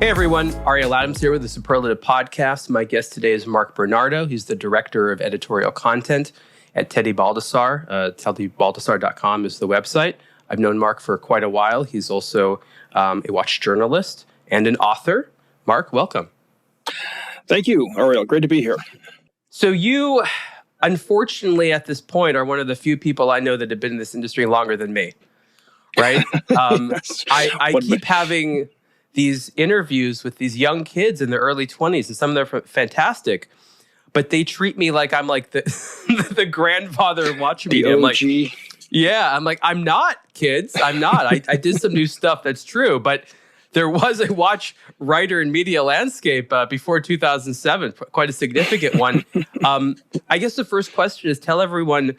Hey everyone, Ariel Adams here with the Superlative Podcast. My guest today is Mark Bernardo. He's the Director of Editorial Content at Teddy Baldassarre. TeddyBaldassarre.com is the website. I've known Mark for quite a while. He's also a watch journalist and an author. Mark, welcome. Thank you, Ariel. Great to be here. So you, unfortunately, at this point, are one of the few people I know that have been in this industry longer than me, right? I keep having these interviews with these young kids in their early 20s, and some of them are fantastic, but they treat me like I'm like the the grandfather of watch media. The OG. I'm like, I'm not, kids. I'm not. I did some new stuff, that's true, but there was a watch writer and media landscape before 2007, quite a significant one. I guess the first question is, tell everyone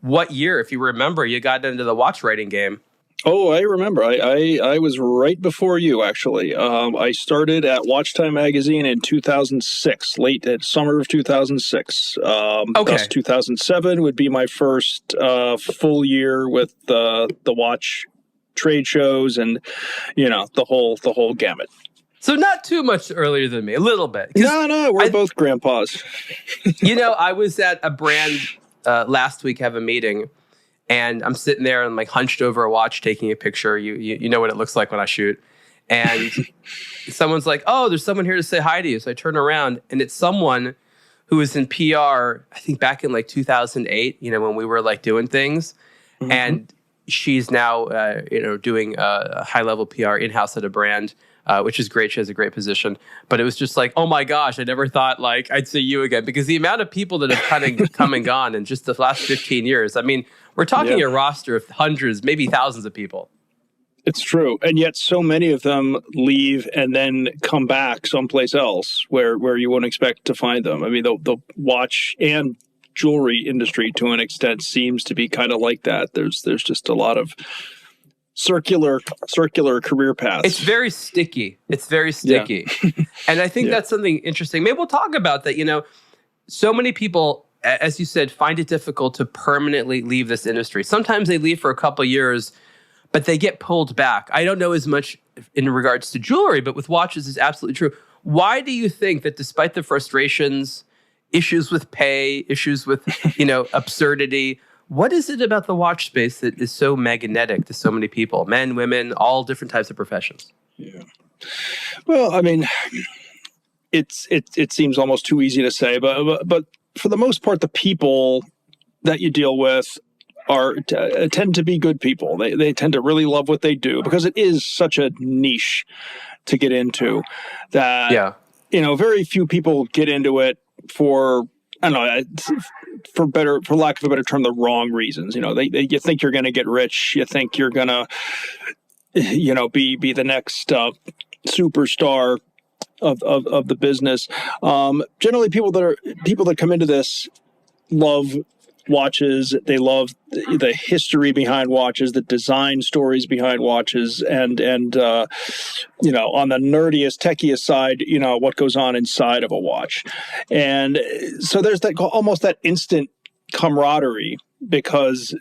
what year, if you remember, you got into the watch writing game. Oh, I remember. I was right before you, actually. I started at WatchTime magazine in 2006, late at summer of 2006. Thus 2007 would be my first full year with the watch trade shows and, the whole gamut. So not too much earlier than me, a little bit. No, we're both grandpas. I was at a brand last week, have a meeting, and I'm sitting there and like hunched over a watch taking a picture. You know what it looks like when I shoot. And someone's like, oh, there's someone here to say hi to you. So I turn around and it's someone who was in PR, I think back in like 2008, when we were like doing things. Mm-hmm. And she's now, doing a high-level PR in-house at a brand, which is great. She has a great position. But it was just like, oh my gosh, I never thought like I'd see you again. Because the amount of people that have kind of come and gone in just the last 15 years, I mean, we're talking a roster of hundreds, maybe thousands of people. It's true. And yet so many of them leave and then come back someplace else where you won't expect to find them. I mean, the watch and jewelry industry to an extent seems to be kind of like that. There's just a lot of circular career paths. It's very sticky. Yeah. And I think that's something interesting. Maybe we'll talk about that. So many people, as you said, find it difficult to permanently leave this industry. Sometimes they leave for a couple of years, but they get pulled back. I don't know as much in regards to jewelry, but with watches it's absolutely true. Why do you think that despite the frustrations, issues with pay, issues with, absurdity, what is it about the watch space that is so magnetic to so many people, men, women, all different types of professions? Yeah. Well, I mean, it seems almost too easy to say, but for the most part, the people that you deal with tend to be good people. They tend to really love what they do because it is such a niche to get into that, very few people get into it for, I don't know, for lack of a better term, the wrong reasons. You think you're going to get rich. You think you're going to, be the next superstar of the business. Generally, people that come into this love watches. They love the history behind watches, the design stories behind watches, and on the nerdiest, techiest side, what goes on inside of a watch. And so there's almost that instant camaraderie, because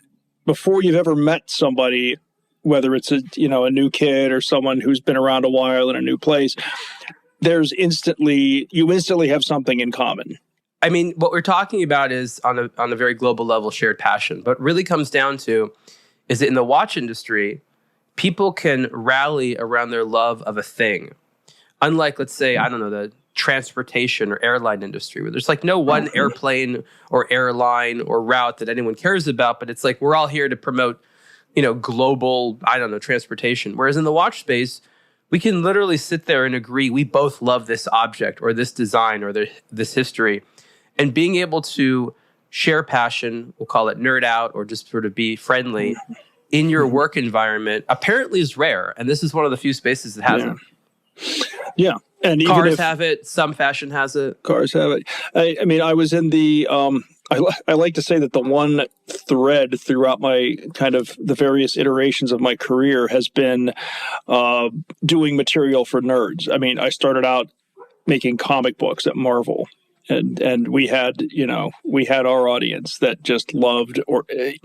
before you've ever met somebody, whether it's a new kid or someone who's been around a while in a new place, you instantly have something in common. I mean, what we're talking about is on a very global level, shared passion. But really comes down to is that in the watch industry, people can rally around their love of a thing. Unlike, let's say, I don't know, the transportation or airline industry, where there's like no one airplane or airline or route that anyone cares about, but it's like we're all here to promote, global, transportation. Whereas in the watch space, we can literally sit there and agree we both love this object or this design or this history. And being able to share passion, we'll call it nerd out or just sort of be friendly in your work environment apparently is rare. And this is one of the few spaces that has it. Yeah. And cars have it. Some fashion has it. Cars have it. I mean, I was in the, I like to say that the one thread throughout my kind of the various iterations of my career has been doing material for nerds. I mean, I started out making comic books at Marvel. And we had our audience that just loved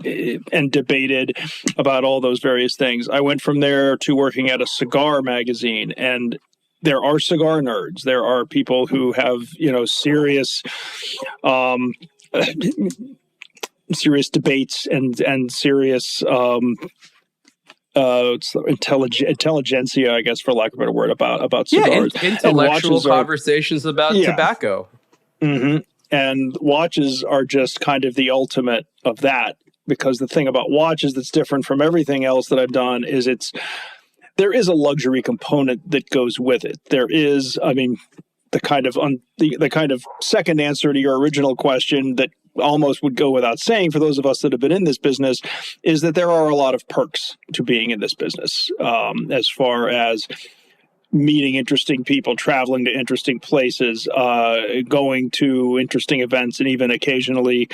and debated about all those various things. I went from there to working at a cigar magazine, and there are cigar nerds. There are people who have, serious, serious debates and serious, intelligentsia, I guess, for lack of a better word, about cigars. Intellectual conversations about tobacco. Mm-hmm. And watches are just kind of the ultimate of that, because the thing about watches that's different from everything else that I've done is there is a luxury component that goes with it. There is, the kind of second answer to your original question that almost would go without saying for those of us that have been in this business is that there are a lot of perks to being in this business, as far as meeting interesting people, traveling to interesting places, going to interesting events, and even occasionally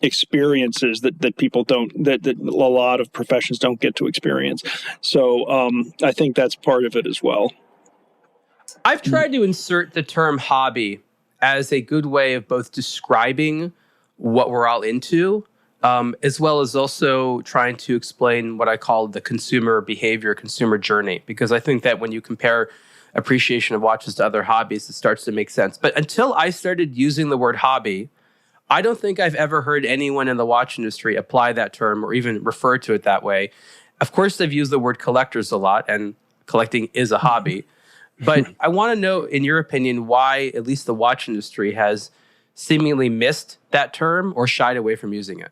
experiences that people don't, that a lot of professions don't get to experience. So I think that's part of it as well. I've tried to insert the term hobby as a good way of both describing what we're all into, as well as also trying to explain what I call the consumer behavior, consumer journey. Because I think that when you compare appreciation of watches to other hobbies, it starts to make sense. But until I started using the word hobby, I don't think I've ever heard anyone in the watch industry apply that term or even refer to it that way. Of course, they've used the word collectors a lot, and collecting is a hobby. But I want to know, in your opinion, why at least the watch industry has seemingly missed that term or shied away from using it.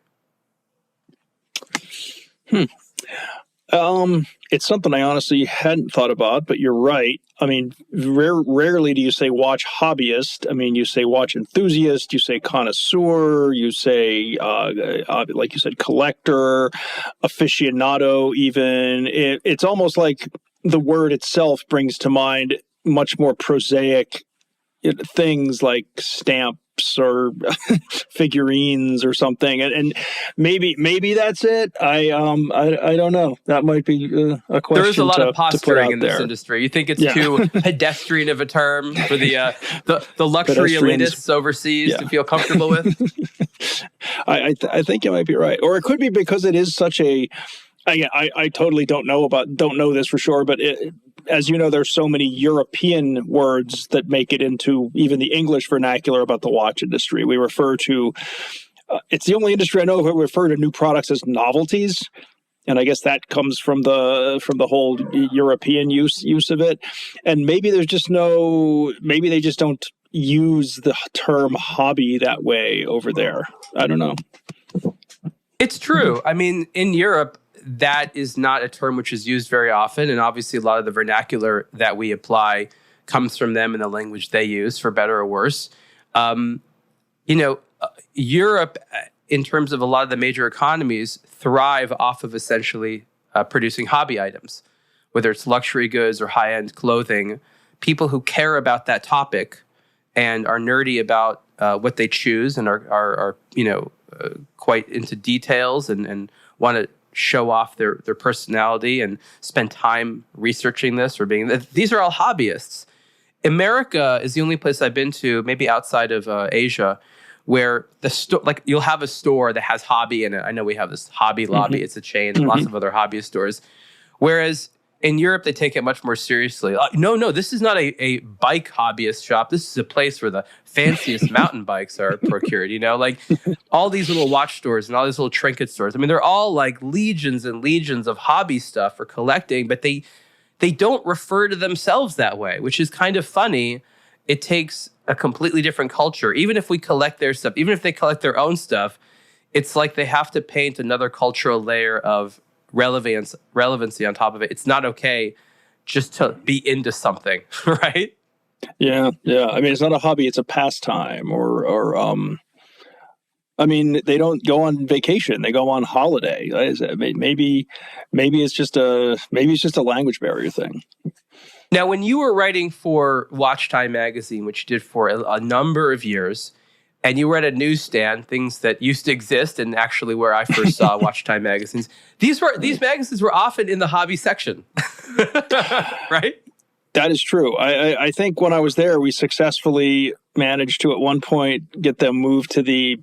It's something I honestly hadn't thought about, but you're right. Rarely do you say watch hobbyist. You say watch enthusiast, you say connoisseur, you say, like you said, collector, aficionado even. It's almost like the word itself brings to mind much more prosaic things like stamps or figurines or something, and maybe that's it. I don't know. That might be a question. There is a lot of posturing in this industry. You think it's too pedestrian of a term for the luxury elitists overseas to feel comfortable with? I think you might be right, or it could be because it is such a. I totally don't know this for sure, but as you know, there's so many European words that make it into even the English vernacular about the watch industry. We refer to, it's the only industry I know where we refer to new products as novelties. And I guess that comes from the whole European use of it. And maybe they just don't use the term hobby that way over there. I don't know. It's true. In Europe, that is not a term which is used very often. And obviously, a lot of the vernacular that we apply comes from them in the language they use, for better or worse. Europe, in terms of a lot of the major economies, thrive off of essentially producing hobby items, whether it's luxury goods or high-end clothing. People who care about that topic and are nerdy about what they choose and are quite into details and want to show off their personality and spend time researching this or these are all hobbyists. America is the only place I've been to, maybe outside of Asia, where you'll have a store that has hobby in it. I know we have this Hobby Lobby. It's a chain, and lots of other hobbyist stores. Whereas in Europe, they take it much more seriously. No, this is not a bike hobbyist shop. This is a place where the fanciest mountain bikes are procured. All these little watch stores and all these little trinket stores. They're all like legions and legions of hobby stuff for collecting, but they don't refer to themselves that way, which is kind of funny. It takes a completely different culture. Even if we collect their stuff, even if they collect their own stuff, it's like they have to paint another cultural layer of relevancy on top of it. It's not okay just to be into something, right? Yeah. It's not a hobby; it's a pastime, or they don't go on vacation; they go on holiday. Maybe it's just a language barrier thing. Now, when you were writing for WatchTime magazine, which you did for a number of years, and you were at a newsstand, things that used to exist, and actually where I first saw WatchTime magazines, these magazines were often in the hobby section, right? That is true. I think when I was there, we successfully managed to, at one point, get them moved to the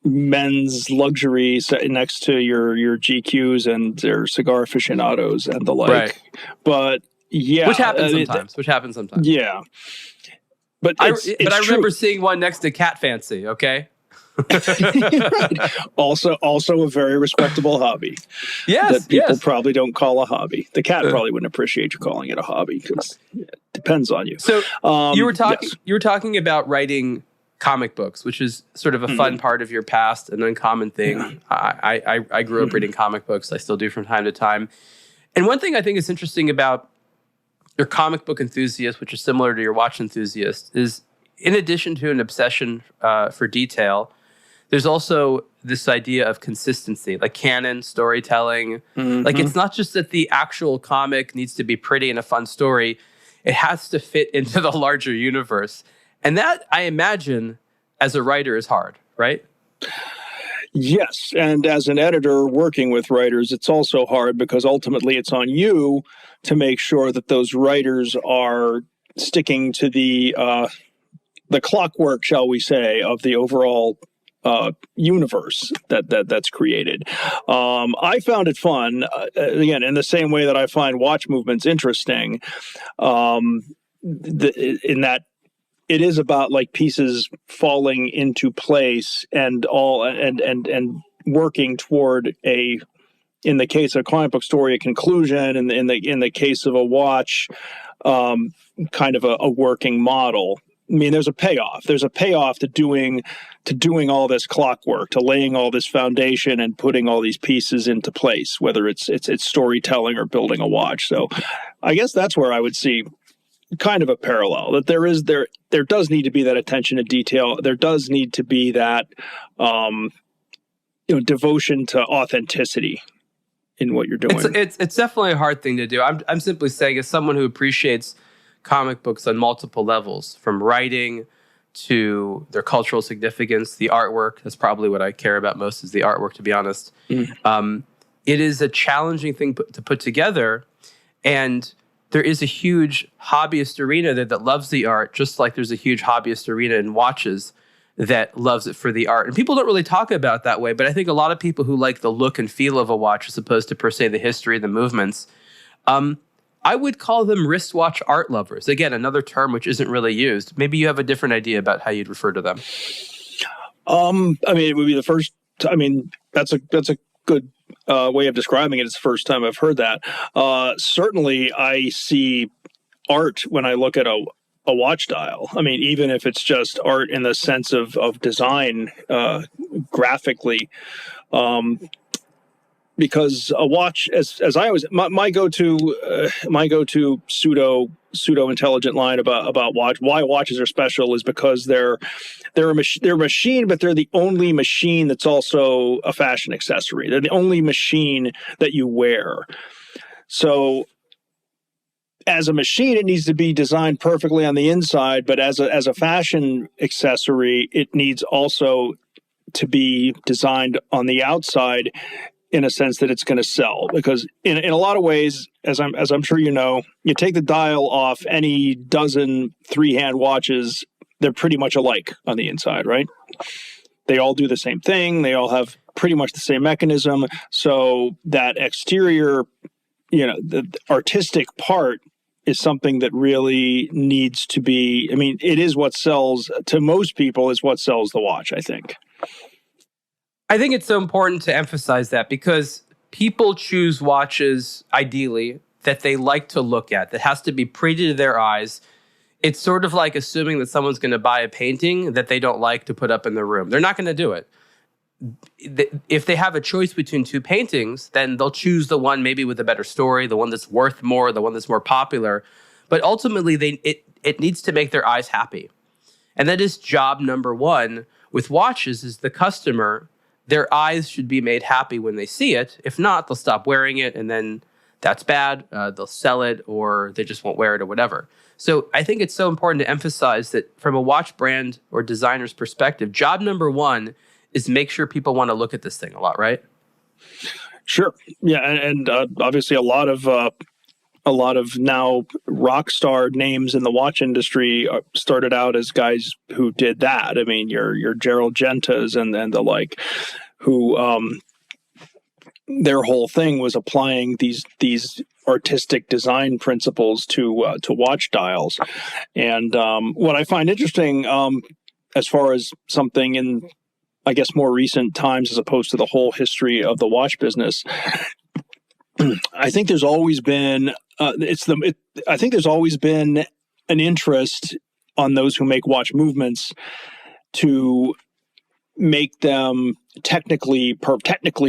men's luxury next to your GQs and their cigar aficionados and the like. Right. But Yeah. Which happens sometimes. Yeah. But I remember seeing one next to Cat Fancy, okay? Right. Also a very respectable hobby. Yes, that people probably don't call a hobby. The cat probably wouldn't appreciate you calling it a hobby because it depends on you. So you were talking about writing comic books, which is sort of a fun part of your past, an uncommon thing. Yeah. I grew up reading comic books. I still do from time to time. And one thing I think is interesting about your comic book enthusiast, which is similar to your watch enthusiast, is in addition to an obsession for detail, there's also this idea of consistency, like canon storytelling. Like it's not just that the actual comic needs to be pretty and a fun story. It has to fit into the larger universe. And that, I imagine, as a writer is hard, right? Yes. And as an editor working with writers, it's also hard because ultimately it's on you to make sure that those writers are sticking to the clockwork, shall we say, of the overall universe that's created. I found it fun, again, in the same way that I find watch movements interesting, in that it is about like pieces falling into place and working toward in the case of a comic book story, a conclusion, and in the case of a watch, kind of a working model. I mean, there's a payoff. There's a payoff to doing all this clockwork, to laying all this foundation and putting all these pieces into place, whether it's storytelling or building a watch. So I guess that's where I would see kind of a parallel, that there does need to be that attention to detail. There does need to be that devotion to authenticity in what you're doing. It's definitely a hard thing to do. I'm simply saying, as someone who appreciates comic books on multiple levels, from writing to their cultural significance, the artwork. That's probably what I care about most, is the artwork, to be honest. It is a challenging thing to put together, and there is a huge hobbyist arena there that loves the art, just like there's a huge hobbyist arena in watches that loves it for the art. And people don't really talk about it that way, but I think a lot of people who like the look and feel of a watch as opposed to, per se, the history, the movements, I would call them wristwatch art lovers. Again, another term which isn't really used. Maybe you have a different idea about how you'd refer to them. I mean, it would be the first. I mean, that's a good way of describing it. It's the first time I've heard that. Certainly, I see art when I look at a watch dial. I mean, even if it's just art in the sense of design, graphically. Because a watch, as I always, my go-to pseudo intelligent line about why watches are special is because they're a machine, but they're the only machine that's also a fashion accessory. They're the only machine that you wear. So as a machine, it needs to be designed perfectly on the inside, but as a fashion accessory, it needs also to be designed on the outside in a sense that it's going to sell. Because in a lot of ways, as I'm sure you know, you take the dial off any dozen three-hand watches, they're pretty much alike on the inside, right? They all do the same thing. They all have pretty much the same mechanism. So that exterior, the artistic part is something that really needs to be, I mean, it is what sells, to most people, is what sells the watch, I think. I think it's so important to emphasize that, because people choose watches, ideally, that they like to look at, that has to be pretty to their eyes. It's sort of like assuming that someone's going to buy a painting that they don't like to put up in their room. They're not going to do it. If they have a choice between two paintings, then they'll choose the one maybe with a better story, the one that's worth more, the one that's more popular. But ultimately, it needs to make their eyes happy. And that is job number one with watches, is the customer. Their eyes should be made happy when they see it. If not, they'll stop wearing it, and then that's bad. They'll sell it, or they just won't wear it, or whatever. So I think it's so important to emphasize that from a watch brand or designer's perspective, job number one is make sure people want to look at this thing a lot, right? Sure. Yeah, and obviously a lot of now rock star names in the watch industry started out as guys who did that. I mean, your Gerald Gentas and the like, who their whole thing was applying these artistic design principles to watch dials. And what I find interesting, as far as something in, I guess, more recent times as opposed to the whole history of the watch business, I think there's always been I think there's always been an interest on those who make watch movements to make them technically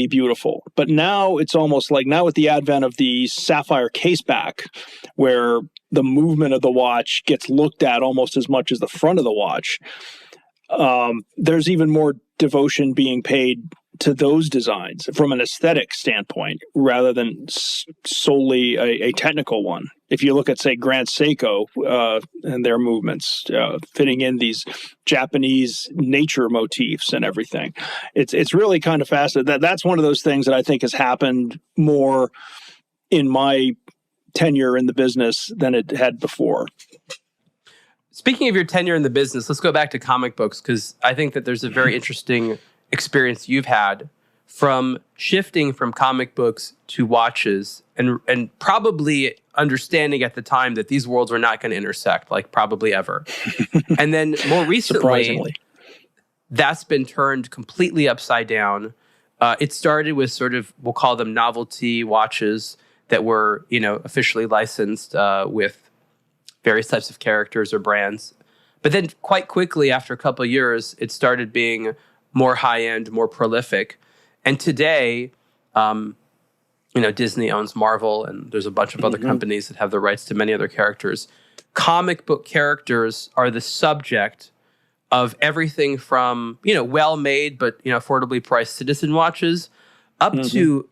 beautiful. But now it's almost like, now with the advent of the sapphire caseback, where the movement of the watch gets looked at almost as much as the front of the watch, there's even more devotion being paid to those designs from an aesthetic standpoint rather than solely a technical one. If you look at, say, Grand Seiko and their movements, fitting in these Japanese nature motifs and everything, it's really kind of fascinating. That's one of those things that I think has happened more in my tenure in the business than it had before. Speaking of your tenure in the business, let's go back to comic books, because I think that there's a very interesting experience you've had from shifting from comic books to watches, and probably understanding at the time that these worlds were not going to intersect, like probably ever. And then more recently, that's been turned completely upside down. It started with sort of, we'll call them novelty watches that were, officially licensed with various types of characters or brands. But then quite quickly, after a couple of years, it started being more high-end, more prolific. And today, Disney owns Marvel, and there's a bunch of other companies that have the rights to many other characters. Comic book characters are the subject of everything from, well-made but, affordably priced citizen watches up to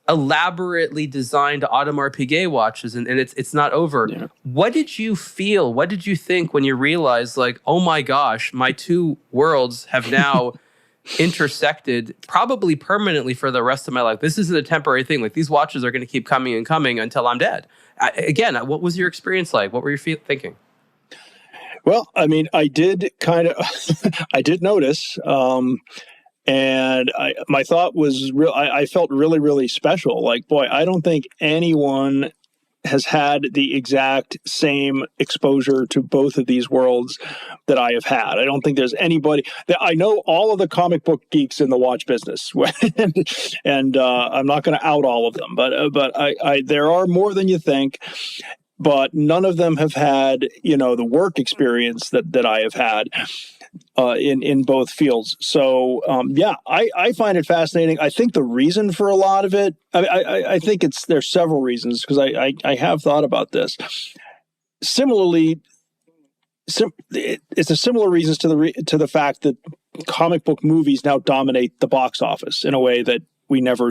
elaborately designed Audemars Piguet watches, and it's not over. Yeah. What did you feel? What did you think when you realized, like, oh my gosh, my two worlds have now intersected probably permanently for the rest of my life? This isn't a temporary thing. Like, these watches are going to keep coming and coming until I'm dead. Again, what was your experience like? What were you thinking? Well, I mean, I did I did notice, and my thought was real. I felt really, really special. Like, boy, I don't think anyone has had the exact same exposure to both of these worlds that I have had. I don't think there's anybody that I know. All of the comic book geeks in the watch business, and I'm not going to out all of them, but I there are more than you think. But none of them have had, the work experience that I have had in both fields. So, I find it fascinating. I think the reason for a lot of it, I think there's several reasons, because I have thought about this. Similarly, it's a similar reasons to the fact that comic book movies now dominate the box office in a way that I never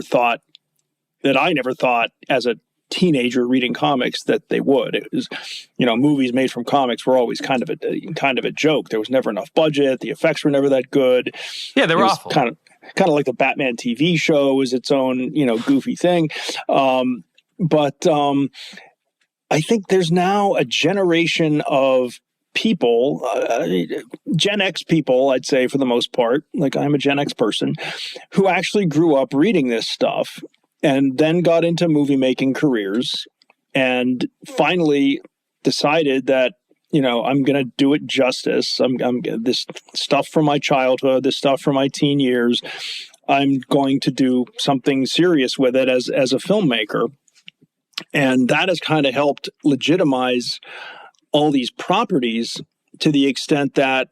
thought as a teenager reading comics that they would. It was, movies made from comics were always kind of a joke. There was never enough budget. The effects were never that good. Yeah, they were awful. Kind of like the Batman TV show was its own, goofy thing. But I think there's now a generation of people, Gen X people, I'd say for the most part, like I'm a Gen X person, who actually grew up reading this stuff and then got into movie making careers and finally decided that, I'm going to do it justice. I'm this stuff from my childhood, this stuff from my teen years, I'm going to do something serious with it as a filmmaker. And that has kind of helped legitimize all these properties to the extent that,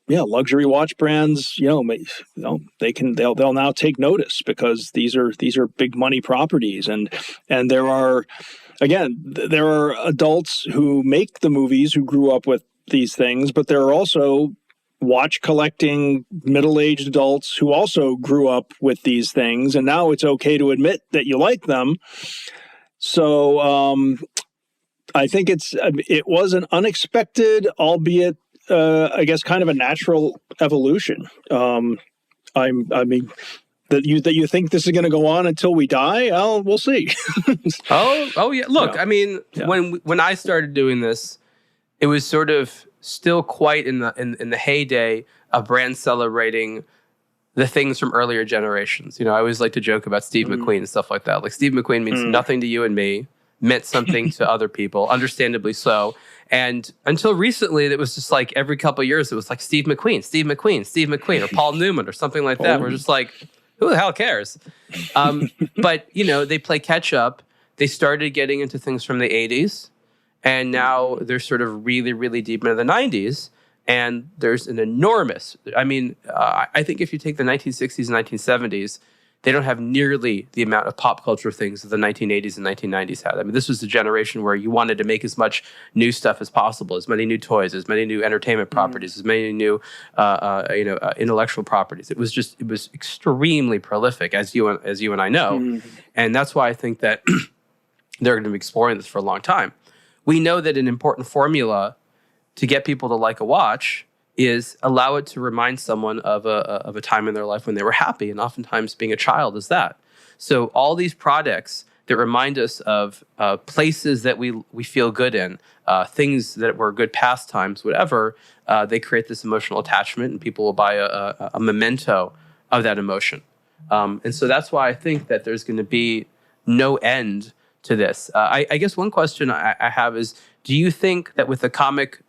luxury watch brands, they'll now take notice, because these are big money properties, and there are adults who make the movies who grew up with these things, but there are also watch collecting middle-aged adults who also grew up with these things, and now it's okay to admit that you like them. So I think it was an unexpected, albeit I guess kind of a natural evolution. I mean, that you think this is going to go on until we die? Oh, we'll see. oh yeah. Look, I mean, when I started doing this, it was sort of still quite in the heyday of brands celebrating the things from earlier generations. You know, I always like to joke about Steve McQueen and stuff like that. Like Steve McQueen means nothing to you and me, meant something to other people, understandably so. And until recently, it was just like every couple of years, it was like Steve McQueen, Steve McQueen, Steve McQueen, or Paul Newman, or something like that. We're just like, who the hell cares? But, you know, they play catch up. They started getting into things from the 80s, and now they're sort of really, really deep into the 90s. And there's an enormous, I think if you take the 1960s and 1970s, they don't have nearly the amount of pop culture things that the 1980s and 1990s had. I mean, this was the generation where you wanted to make as much new stuff as possible, as many new toys, as many new entertainment properties, as many new, intellectual properties. It was extremely prolific, as you and I know. And that's why I think that they're going to be exploring this for a long time. We know that an important formula to get people to like a watch is allow it to remind someone of a time in their life when they were happy, and oftentimes being a child is that. So all these products that remind us of places that we feel good in, things that were good pastimes, whatever, they create this emotional attachment, and people will buy a memento of that emotion. And so that's why I think that there's going to be no end to this. I guess one question I have is, do you think that with the comic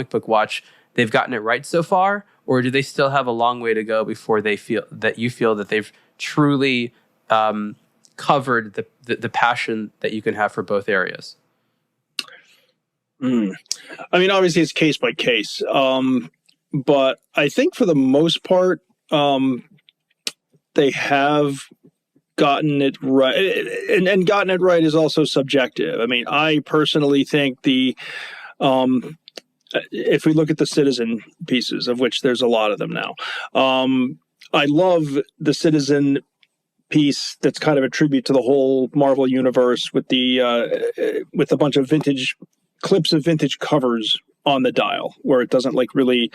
book watch, they've gotten it right so far, or do they still have a long way to go before you feel that they've truly covered the passion that you can have for both areas? I mean, obviously it's case by case, but I think for the most part, they have gotten it right, and gotten it right is also subjective. I mean, I personally think if we look at the Citizen pieces, of which there's a lot of them now, I love the Citizen piece that's kind of a tribute to the whole Marvel universe with a bunch of vintage clips of vintage covers on the dial, where it doesn't like really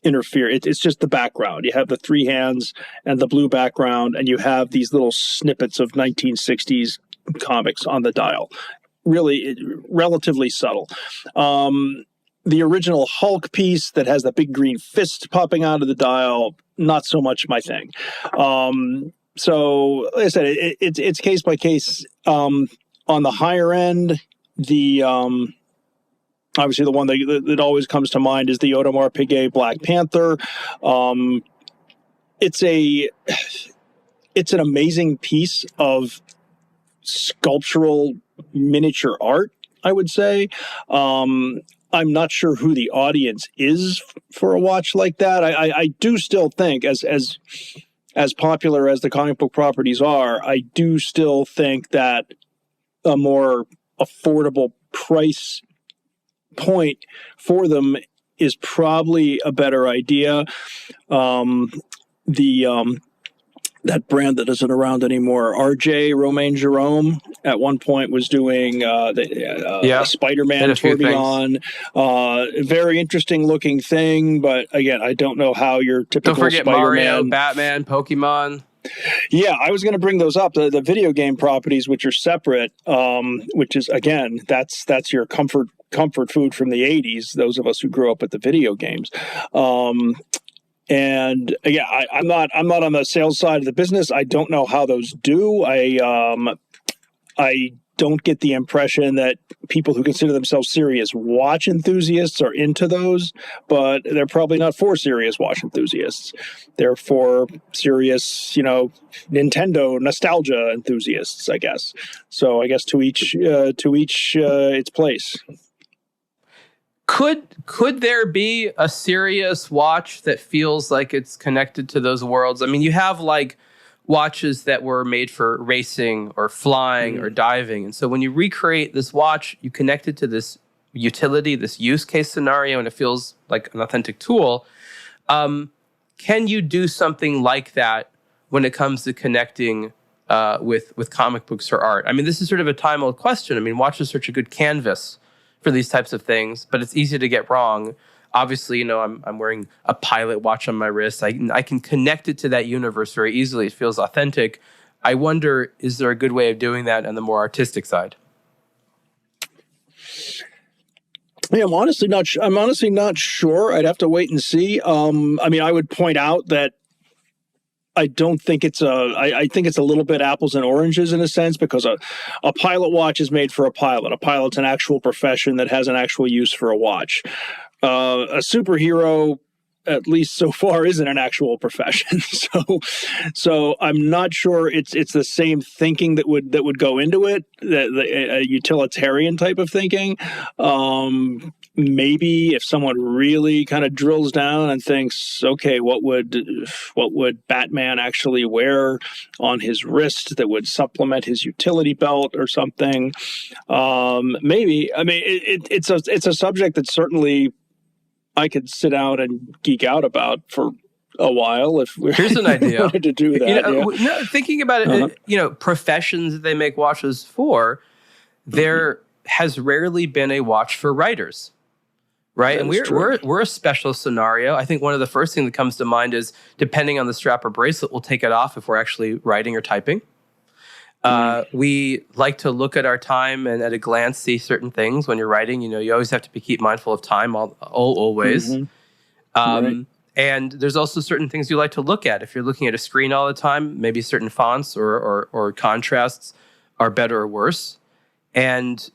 interfere. It's just the background. You have the three hands and the blue background, and you have these little snippets of 1960s comics on the dial. Really, relatively subtle. The original Hulk piece that has the big green fist popping out of the dial, not so much my thing. So, like I said, it's case by case. On the higher end, obviously the one that always comes to mind is the Audemars Piguet Black Panther. It's an amazing piece of sculptural miniature art, I would say. I'm not sure who the audience is for a watch like that. I do still think, as popular as the comic book properties are, I do still think that a more affordable price point for them is probably a better idea. That brand that isn't around anymore, RJ Romain Jerome, at one point was doing the Spider-Man tourbillon. Very interesting looking thing, but again, I don't know how your typical Don't forget Spider-Man, Mario, Batman, Pokemon. Yeah, I was going to bring those up. The video game properties, which are separate, which is, again, that's your comfort food from the 80s, those of us who grew up with the video games. And yeah, I'm not on the sales side of the business. I don't know how those do. I don't get the impression that people who consider themselves serious watch enthusiasts are into those, but they're probably not for serious watch enthusiasts. They're for serious, Nintendo nostalgia enthusiasts, I guess. So I guess to each its place. Could there be a serious watch that feels like it's connected to those worlds? I mean, you have like watches that were made for racing or flying or diving. And so when you recreate this watch, you connect it to this utility, this use case scenario, and it feels like an authentic tool. Can you do something like that when it comes to connecting with comic books or art? I mean, this is sort of a time-old question. I mean, watches are such a good canvas for these types of things, but it's easy to get wrong. Obviously, I'm wearing a Pilot watch on my wrist. I can connect it to that universe very easily. It feels authentic. I wonder, is there a good way of doing that on the more artistic side? Yeah, I'm honestly not sure. I'd have to wait and see. I mean, I would point out that I don't think it's I think it's a little bit apples and oranges in a sense, because a pilot watch is made for a pilot. A pilot's an actual profession that has an actual use for a watch. A superhero, at least so far, isn't an actual profession. So I'm not sure it's the same thinking that would go into it, a utilitarian type of thinking. Maybe if someone really kind of drills down and thinks, okay, what would Batman actually wear on his wrist that would supplement his utility belt or something? Maybe. I mean, it's a subject that certainly I could sit down and geek out about for a while if we Here's an idea. wanted to do that. Thinking about it, professions that they make watches for, there has rarely been a watch for writers. Right. And we're a special scenario. I think one of the first things that comes to mind is, depending on the strap or bracelet, we'll take it off if we're actually writing or typing. We like to look at our time and at a glance see certain things when you're writing. You always have to keep mindful of time always. And there's also certain things you like to look at. If you're looking at a screen all the time, maybe certain fonts or contrasts are better or worse. And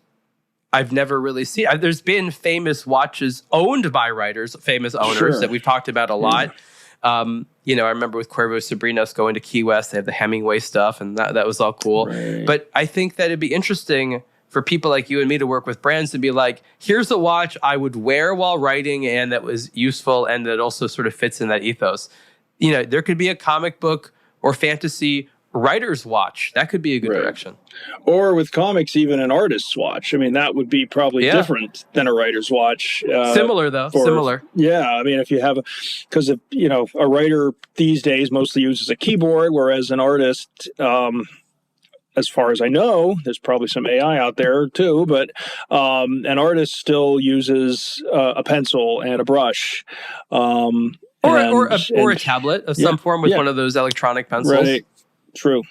I've never really seen. There's been famous watches owned by writers, famous owners that we've talked about a lot. I remember with Cuervo Sobrinos going to Key West, they have the Hemingway stuff, and that was all cool. Right. But I think that it'd be interesting for people like you and me to work with brands to be like, here's a watch I would wear while writing and that was useful and that also sort of fits in that ethos. There could be a comic book or fantasy writer's watch. That could be a good direction. Or with comics, even an artist's watch. I mean, that would be probably different than a writer's watch. Similar, though. Similar. Yeah. I mean, if you have because a writer these days mostly uses a keyboard, whereas an artist, as far as I know, there's probably some AI out there too, but an artist still uses a pencil and a brush. Or a tablet of some form with one of those electronic pencils. Right. True.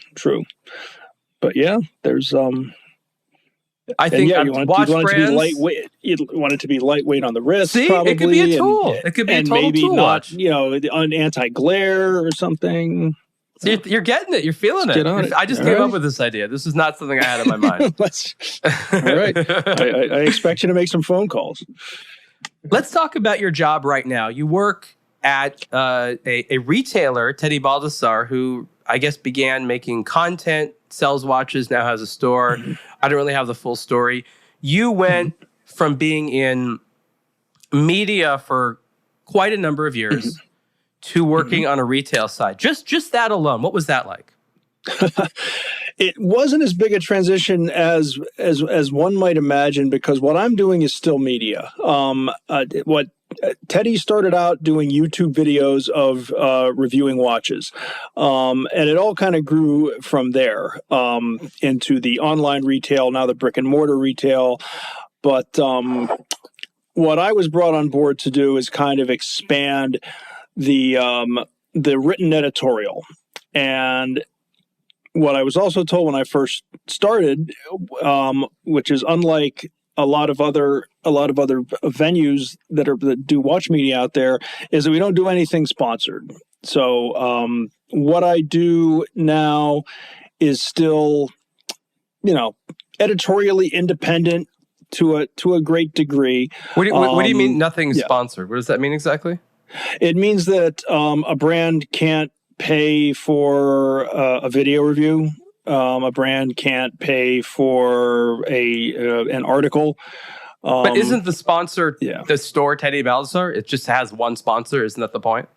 But there's I think you want it to be lightweight. You want it to be lightweight on the wrist. See, probably, it could be a tool. It could be a total maybe tool not, watch. An anti-glare or something. So you're getting it. You're feeling it. I just came up with this idea. This is not something I had in my mind. All right. I expect you to make some phone calls. Let's talk about your job right now. You work at a retailer, Teddy Baldassarre, who I guess began making content, sells watches, now has a store. I don't really have the full story. You went from being in media for quite a number of years to working on a retail side. Just that alone, what was that like? It wasn't as big a transition as one might imagine, because what I'm doing is still media. What Teddy started out doing YouTube videos of reviewing watches, and it all kind of grew from there into the online retail, now the brick and mortar retail. But what I was brought on board to do is kind of expand the written editorial. And what I was also told when I first started, which is unlike a lot of other venues that do watch media out there, is that we don't do anything sponsored. So what I do now is still, editorially independent to a great degree. What do you mean nothing sponsored? What does that mean exactly? It means that a brand can't pay for a video review. A brand can't pay for an article. But isn't the sponsor the store Teddy Baldassarre? It just has one sponsor. Isn't that the point?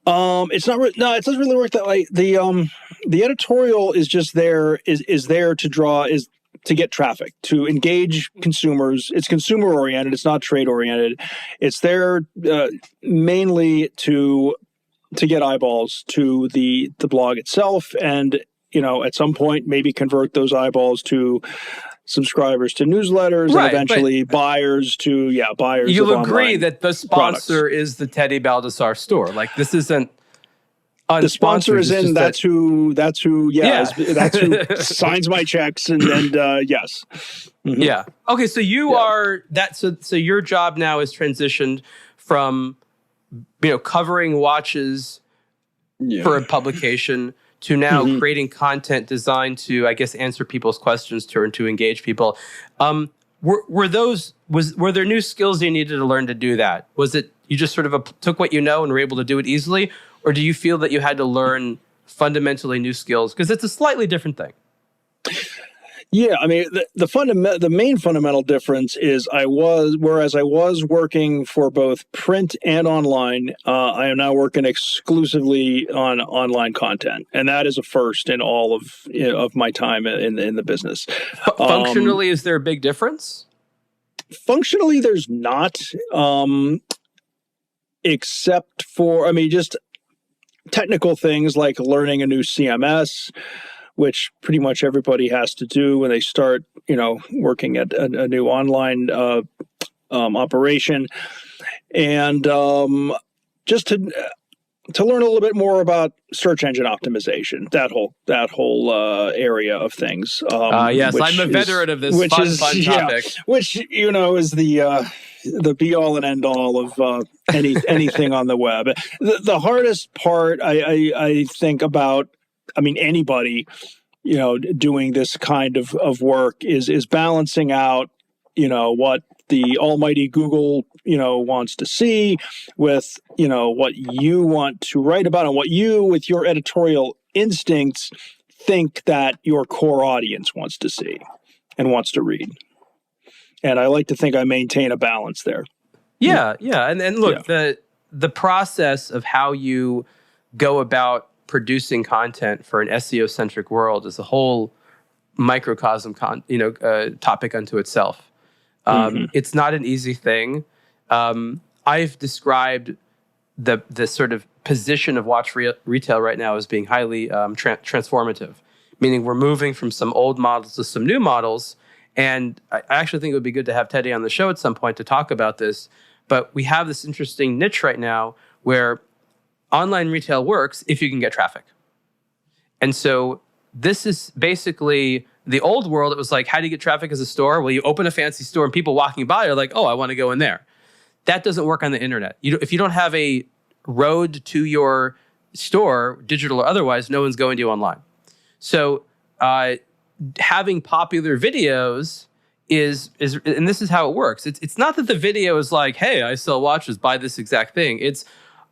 It's not. No, it doesn't really work that way. The editorial is just there. Is there to get traffic, to engage consumers. It's consumer oriented. It's not trade oriented. It's there mainly to get eyeballs to the blog itself, and at some point maybe convert those eyeballs to subscribers to newsletters, and eventually buyers to buyers. You'll agree that the sponsor is the Teddy Baldassarre store. Like, this isn't unsponsored. The sponsor is in. That's who signs my checks, and yes. Mm-hmm. Yeah. Okay. So you are that. So your job now is transitioned from covering watches for a publication to now creating content designed to, I guess, answer people's questions to engage people. Were there new skills you needed to learn to do that? Was it you just sort of took what you know and were able to do it easily? Or do you feel that you had to learn fundamentally new skills? Because it's a slightly different thing. Yeah, I mean, the main fundamental difference is whereas I was working for both print and online, I am now working exclusively on online content, and that is a first in all of my time in the business. Functionally, is there a big difference? Functionally, there's not, except for, just technical things like learning a new CMS, which pretty much everybody has to do when they start, working at a new online operation, and just to learn a little bit more about search engine optimization, that whole area of things. Yes, I'm a veteran of this fun topic. Which is the be all and end all of anything on the web. The hardest part I think about. Anybody, doing this kind of work is balancing out, what the almighty Google, wants to see with, what you want to write about and what you, with your editorial instincts, think that your core audience wants to see and wants to read. And I like to think I maintain a balance there. Yeah. And look, the process of how you go about producing content for an SEO-centric world is a whole microcosm, topic unto itself. It's not an easy thing. I've described the sort of position of watch retail right now as being highly transformative, meaning we're moving from some old models to some new models. And I actually think it would be good to have Teddy on the show at some point to talk about this. But we have this interesting niche right now where online retail works if you can get traffic. And so this is basically the old world. It was like, how do you get traffic as a store? Well, you open a fancy store and people walking by are like, oh, I want to go in there. That doesn't work on the internet. If you don't have a road to your store, digital or otherwise, no one's going to you online. So having popular videos is and this is how it works. It's not that the video is like, hey, I sell watches, buy this exact thing. It's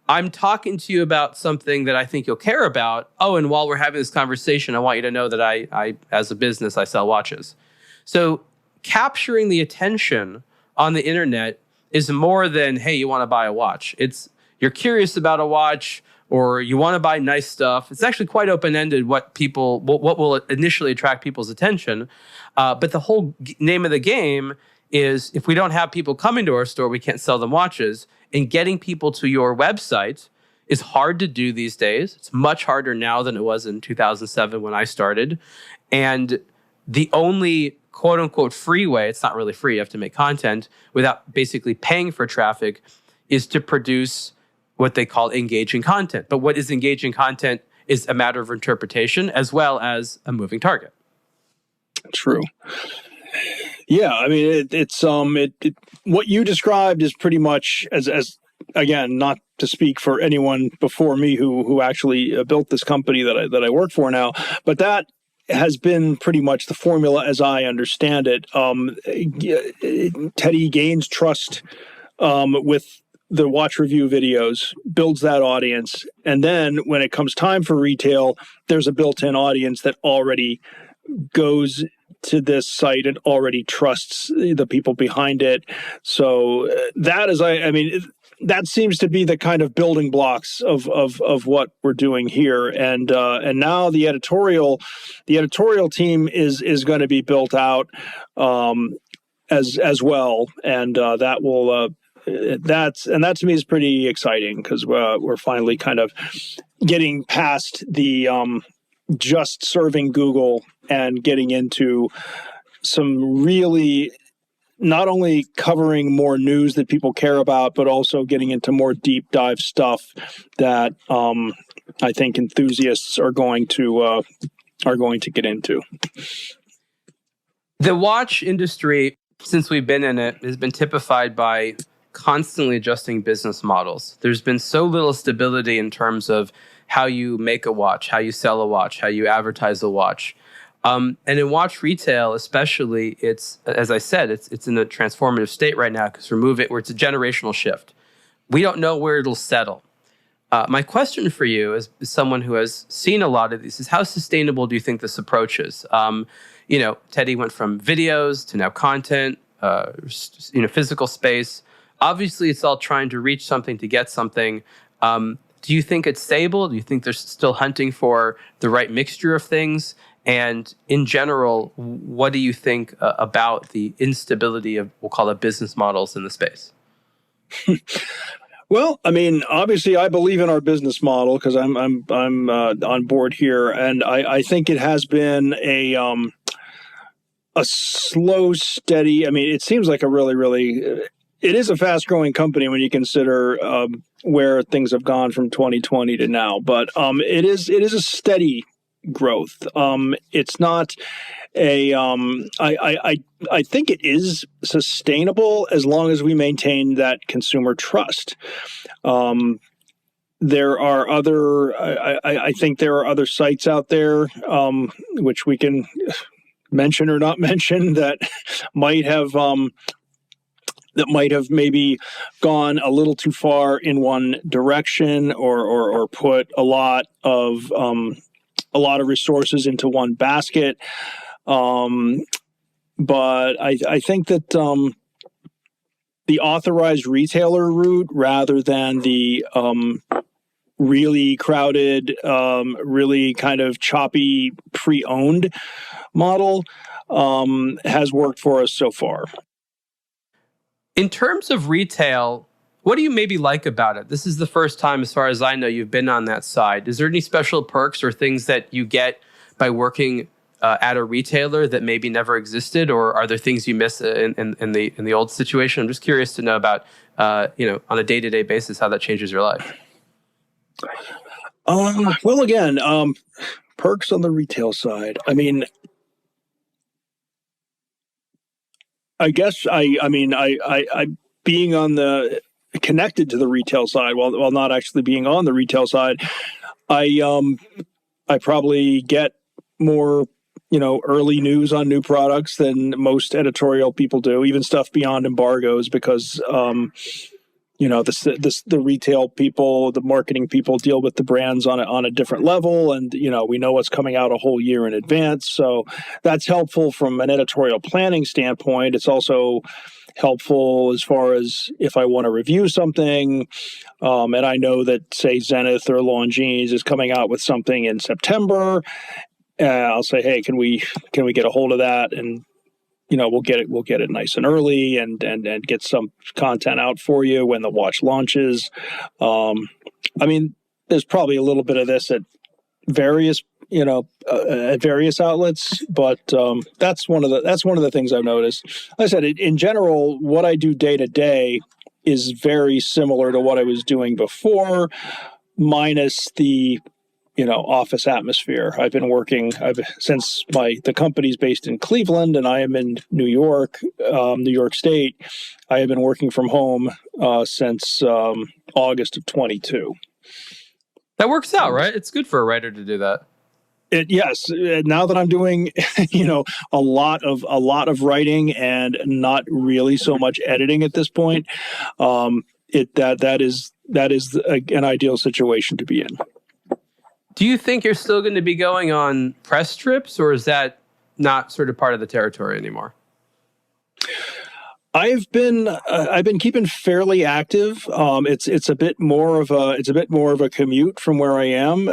I'm talking to you about something that I think you'll care about. Oh, and while we're having this conversation, I want you to know that I as a business, I sell watches. So capturing the attention on the internet is more than, hey, you want to buy a watch. It's you're curious about a watch or you want to buy nice stuff. It's actually quite open-ended what will initially attract people's attention. But the whole name of the game is if we don't have people coming to our store, we can't sell them watches. And getting people to your website is hard to do these days. It's much harder now than it was in 2007 when I started. And the only quote-unquote free way, it's not really free, you have to make content, without basically paying for traffic, is to produce what they call engaging content. But what is engaging content is a matter of interpretation as well as a moving target. True. Yeah, it's what you described is pretty much as again, not to speak for anyone before me who actually built this company that I work for now, but that has been pretty much the formula as I understand it. Teddy gains trust with the watch review videos, builds that audience, and then when it comes time for retail, there's a built-in audience that already goes to this site and already trusts the people behind it. So that is, that seems to be the kind of building blocks of what we're doing here. And now the editorial team is going to be built out as well. And that will that to me is pretty exciting because we're finally kind of getting past the just serving Google and getting into some really not only covering more news that people care about, but also getting into more deep dive stuff that I think enthusiasts are going to get into. The watch industry, since we've been in it, has been typified by constantly adjusting business models. There's been so little stability in terms of how you make a watch, how you sell a watch, how you advertise a watch. And in watch retail, especially, it's, as I said, it's in a transformative state right now because where it's a generational shift. We don't know where it'll settle. My question for you, as someone who has seen a lot of these, is how sustainable do you think this approach is? Teddy went from videos to now content, physical space. Obviously, it's all trying to reach something to get something. Do you think it's stable? Do you think they're still hunting for the right mixture of things? And in general, what do you think about the instability of, we'll call it, business models in the space? Well, I mean, obviously, I believe in our business model because I'm on board here, and I think it has been a slow, steady. I mean, it seems like a really it is a fast growing company when you consider where things have gone from 2020 to now. But it is a steady growth. It's not a I think it is sustainable as long as we maintain that consumer trust. There are other I think there are other sites out there which we can mention or not mention that might have maybe gone a little too far in one direction or put a lot of resources into one basket. But I think that the authorized retailer route rather than the really crowded, really kind of choppy pre-owned model has worked for us so far. In terms of retail, what do you maybe like about it? This is the first time, as far as I know, you've been on that side. Is there any special perks or things that you get by working at a retailer that maybe never existed, or are there things you miss in the old situation? I'm just curious to know about, on a day-to-day basis, how that changes your life. Well, again, perks on the retail side. I mean, I guess I being on the connected to the retail side while not actually being on the retail side, I probably get more early news on new products than most editorial people do, even stuff beyond embargoes, because the retail people, the marketing people deal with the brands on a different level, and we know what's coming out a whole year in advance. So that's helpful from an editorial planning standpoint. It's also helpful as far as if I want to review something, and I know that, say, Zenith or Longines is coming out with something in September. I'll say, hey, can we get a hold of that? And we'll get it nice and early and get some content out for you when the watch launches. I mean, there's probably a little bit of this at various outlets, but that's one of the things I've noticed. Like I said, in general, what I do day to day is very similar to what I was doing before, minus the office atmosphere. I've been working since the company's based in Cleveland and I am in New York State. I have been working from home since August of 22. That works out, right? It's good for a writer to do that. Yes. Now that I'm doing, a lot of writing and not really so much editing at this point, that is an ideal situation to be in. Do you think you're still going to be going on press trips, or is that not sort of part of the territory anymore? I've been keeping fairly active. It's a bit more of a commute from where I am.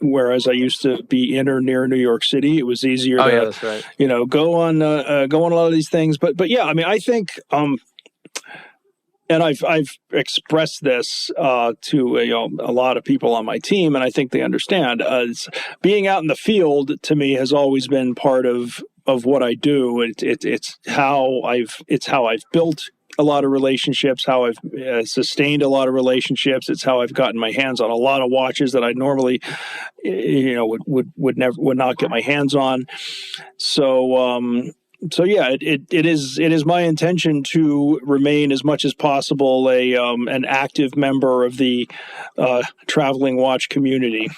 Whereas I used to be in or near New York City, it was easier to, that's right. go on a lot of these things. But yeah, I mean, I think, and I've expressed this to a lot of people on my team, and I think they understand. Being out in the field to me has always been part of what I do. It's how I've built a lot of relationships, how I've sustained a lot of relationships. It's how I've gotten my hands on a lot of watches that I normally, would not get my hands on. So So yeah, it is my intention to remain as much as possible an active member of the traveling watch community.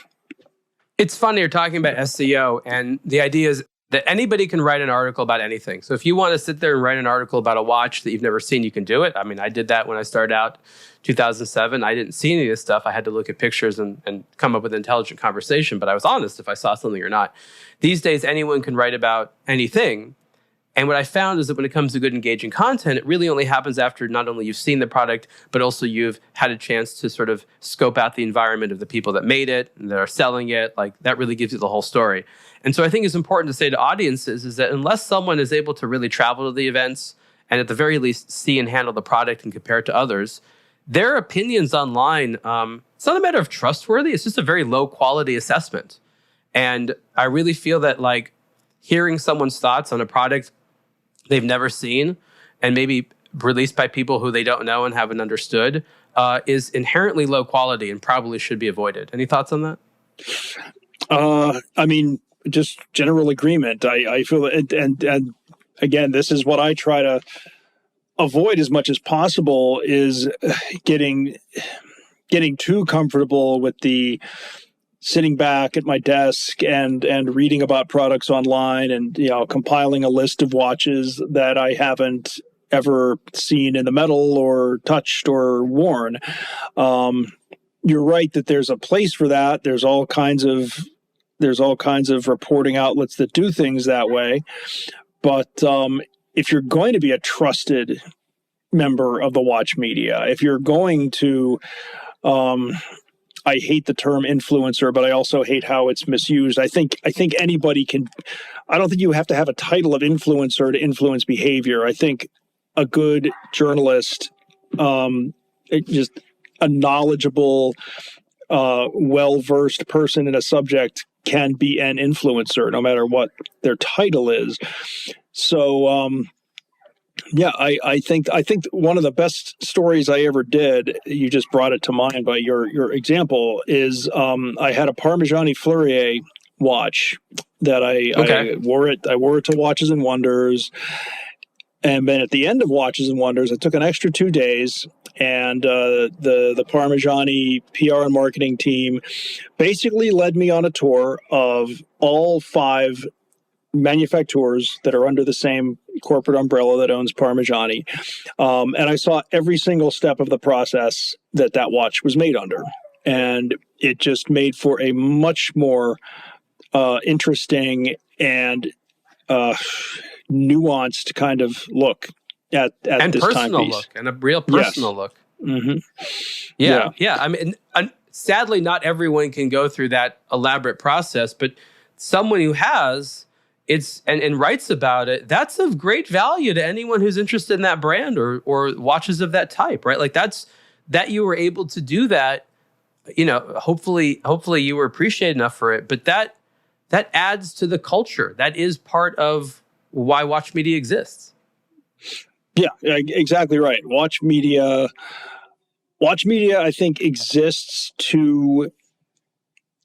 It's funny, you're talking about SEO, and the idea is that anybody can write an article about anything. So if you want to sit there and write an article about a watch that you've never seen, you can do it. I mean, I did that when I started out 2007. I didn't see any of this stuff. I had to look at pictures and come up with an intelligent conversation, but I was honest if I saw something or not. These days, anyone can write about anything. And what I found is that when it comes to good engaging content, it really only happens after not only you've seen the product, but also you've had a chance to sort of scope out the environment of the people that made it and that are selling it. Like, that really gives you the whole story. And so I think it's important to say to audiences is that unless someone is able to really travel to the events and at the very least see and handle the product and compare it to others, their opinions online, it's not a matter of trustworthy, it's just a very low quality assessment. And I really feel that, like, hearing someone's thoughts on a product they've never seen and maybe released by people who they don't know and haven't understood is inherently low quality and probably should be avoided. Any thoughts on that? I mean, just general agreement. I feel, and again, this is what I try to avoid as much as possible, is getting too comfortable with the sitting back at my desk and reading about products online and, compiling a list of watches that I haven't ever seen in the metal or touched or worn. You're right that there's a place for that. There's all kinds of reporting outlets that do things that way. But if you're going to be a trusted member of the watch media, if you're going to, I hate the term influencer, but I also hate how it's misused. I think anybody can. I don't think you have to have a title of influencer to influence behavior. I think a good journalist, just a knowledgeable, well-versed person in a subject can be an influencer, no matter what their title is. So, yeah, I think one of the best stories I ever did, you just brought it to mind by your example, is I had a Parmigiani Fleurier watch that I wore it to Watches and Wonders. And then at the end of Watches and Wonders, I took an extra 2 days, and the Parmigiani PR and marketing team basically led me on a tour of all 5 manufacturers that are under the same corporate umbrella that owns Parmigiani. And I saw every single step of the process that watch was made under. And it just made for a much more interesting and nuanced kind of look at and this personal timepiece. look, and a real personal look. Mm-hmm. Yeah. I mean, sadly, not everyone can go through that elaborate process, but someone who has, and writes about it, that's of great value to anyone who's interested in that brand or watches of that type, right? Like, that you were able to do that. Hopefully you were appreciated enough for it, but that adds to the culture. That is part of why watch media exists. Yeah, exactly right. Watch media, I think, exists to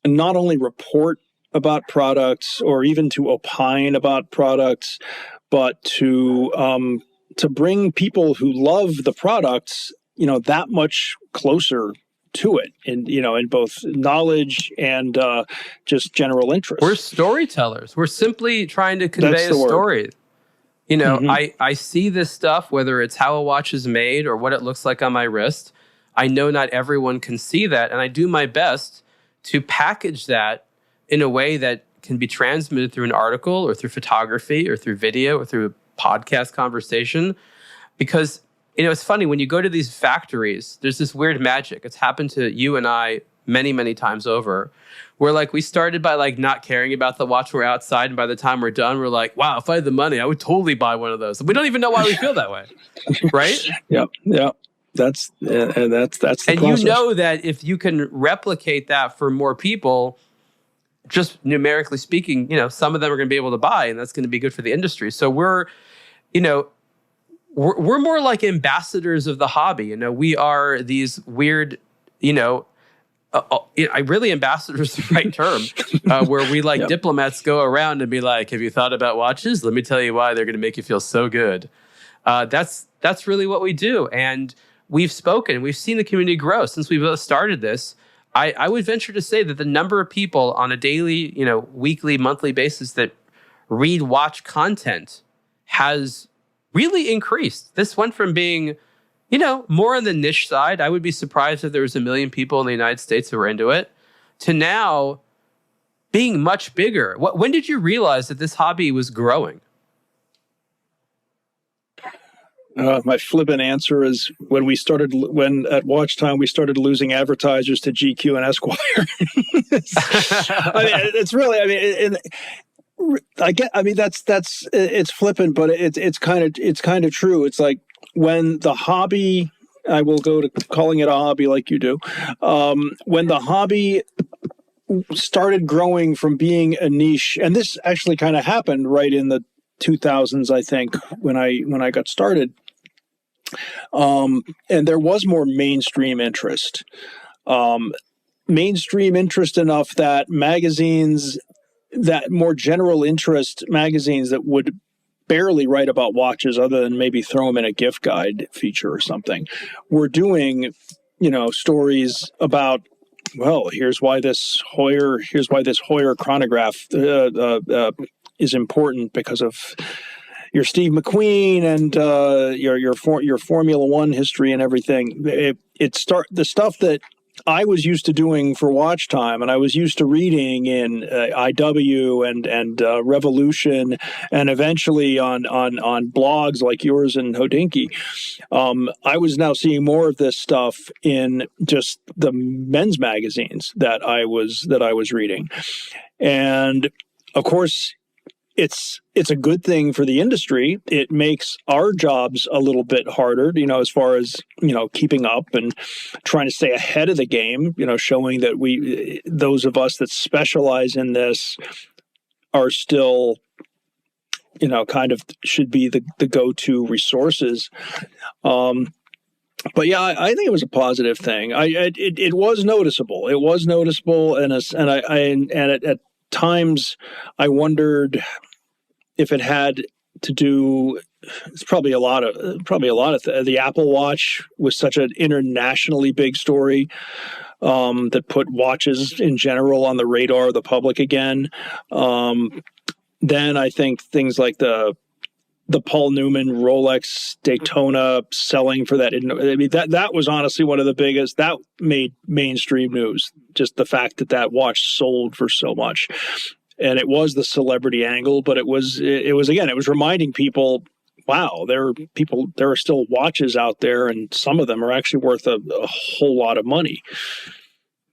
not only report about products or even to opine about products, but to bring people who love the products, that much closer to it, in both knowledge and just general interest. We're storytellers. We're simply trying to convey a story. Mm-hmm. I see this stuff, whether it's how a watch is made or what it looks like on my wrist. I know not everyone can see that, and I do my best to package that in a way that can be transmitted through an article or through photography or through video or through a podcast conversation. Because, it's funny, when you go to these factories, there's this weird magic. It's happened to you and I many, many times over, where, like, we started by, like, not caring about the watch we're outside, and by the time we're done, we're like, wow, if I had the money, I would totally buy one of those. We don't even know why we feel that way, right? Yep. That's the and process. That if you can replicate that for more people, just numerically speaking, some of them are going to be able to buy, and that's going to be good for the industry. So we're more like ambassadors of the hobby. We are these weird, I really ambassador is the right term, where we like diplomats go around and be like, have you thought about watches? Let me tell you why they're going to make you feel so good. That's really what we do. And we've spoken, we've seen the community grow since we both started this. I would venture to say that the number of people on a daily, weekly, monthly basis that read watch content has really increased. This went from being, more on the niche side. I would be surprised if there was 1 million people in the United States who were into it, to now being much bigger. When did you realize that this hobby was growing? My flippant answer is when at WatchTime, we started losing advertisers to GQ and Esquire. It's really, it's flippant, but it's kind of true. It's like when the hobby, I will go to calling it a hobby like you do. When the hobby started growing from being a niche, and this actually kind of happened right in the 2000s, I think, when I got started. And there was more mainstream interest. Mainstream interest enough that magazines, that more general interest magazines that would barely write about watches other than maybe throw them in a gift guide feature or something, were doing, stories about, well, here's why this Heuer chronograph is important because of your Steve McQueen and your Formula One history and everything. The stuff that I was used to doing for WatchTime, and I was used to reading in IW and Revolution, and eventually on blogs like yours and Hodinkee. I was now seeing more of this stuff in just the men's magazines that I was reading, and of course, it's a good thing for the industry. It makes our jobs a little bit harder, as far as, keeping up and trying to stay ahead of the game, showing that those of us that specialize in this are still, kind of should be the go-to resources. But yeah, I think it was a positive thing. It was noticeable. It was noticeable. And at times I wondered if it had to do, it's probably a lot of the Apple Watch was such an internationally big story that put watches in general on the radar of the public again. Then I think things like the Paul Newman Rolex Daytona selling for that. That was honestly one of the biggest. That made mainstream news. Just the fact that watch sold for so much. And it was the celebrity angle, but it was reminding people, wow, there are still watches out there, and some of them are actually worth a whole lot of money.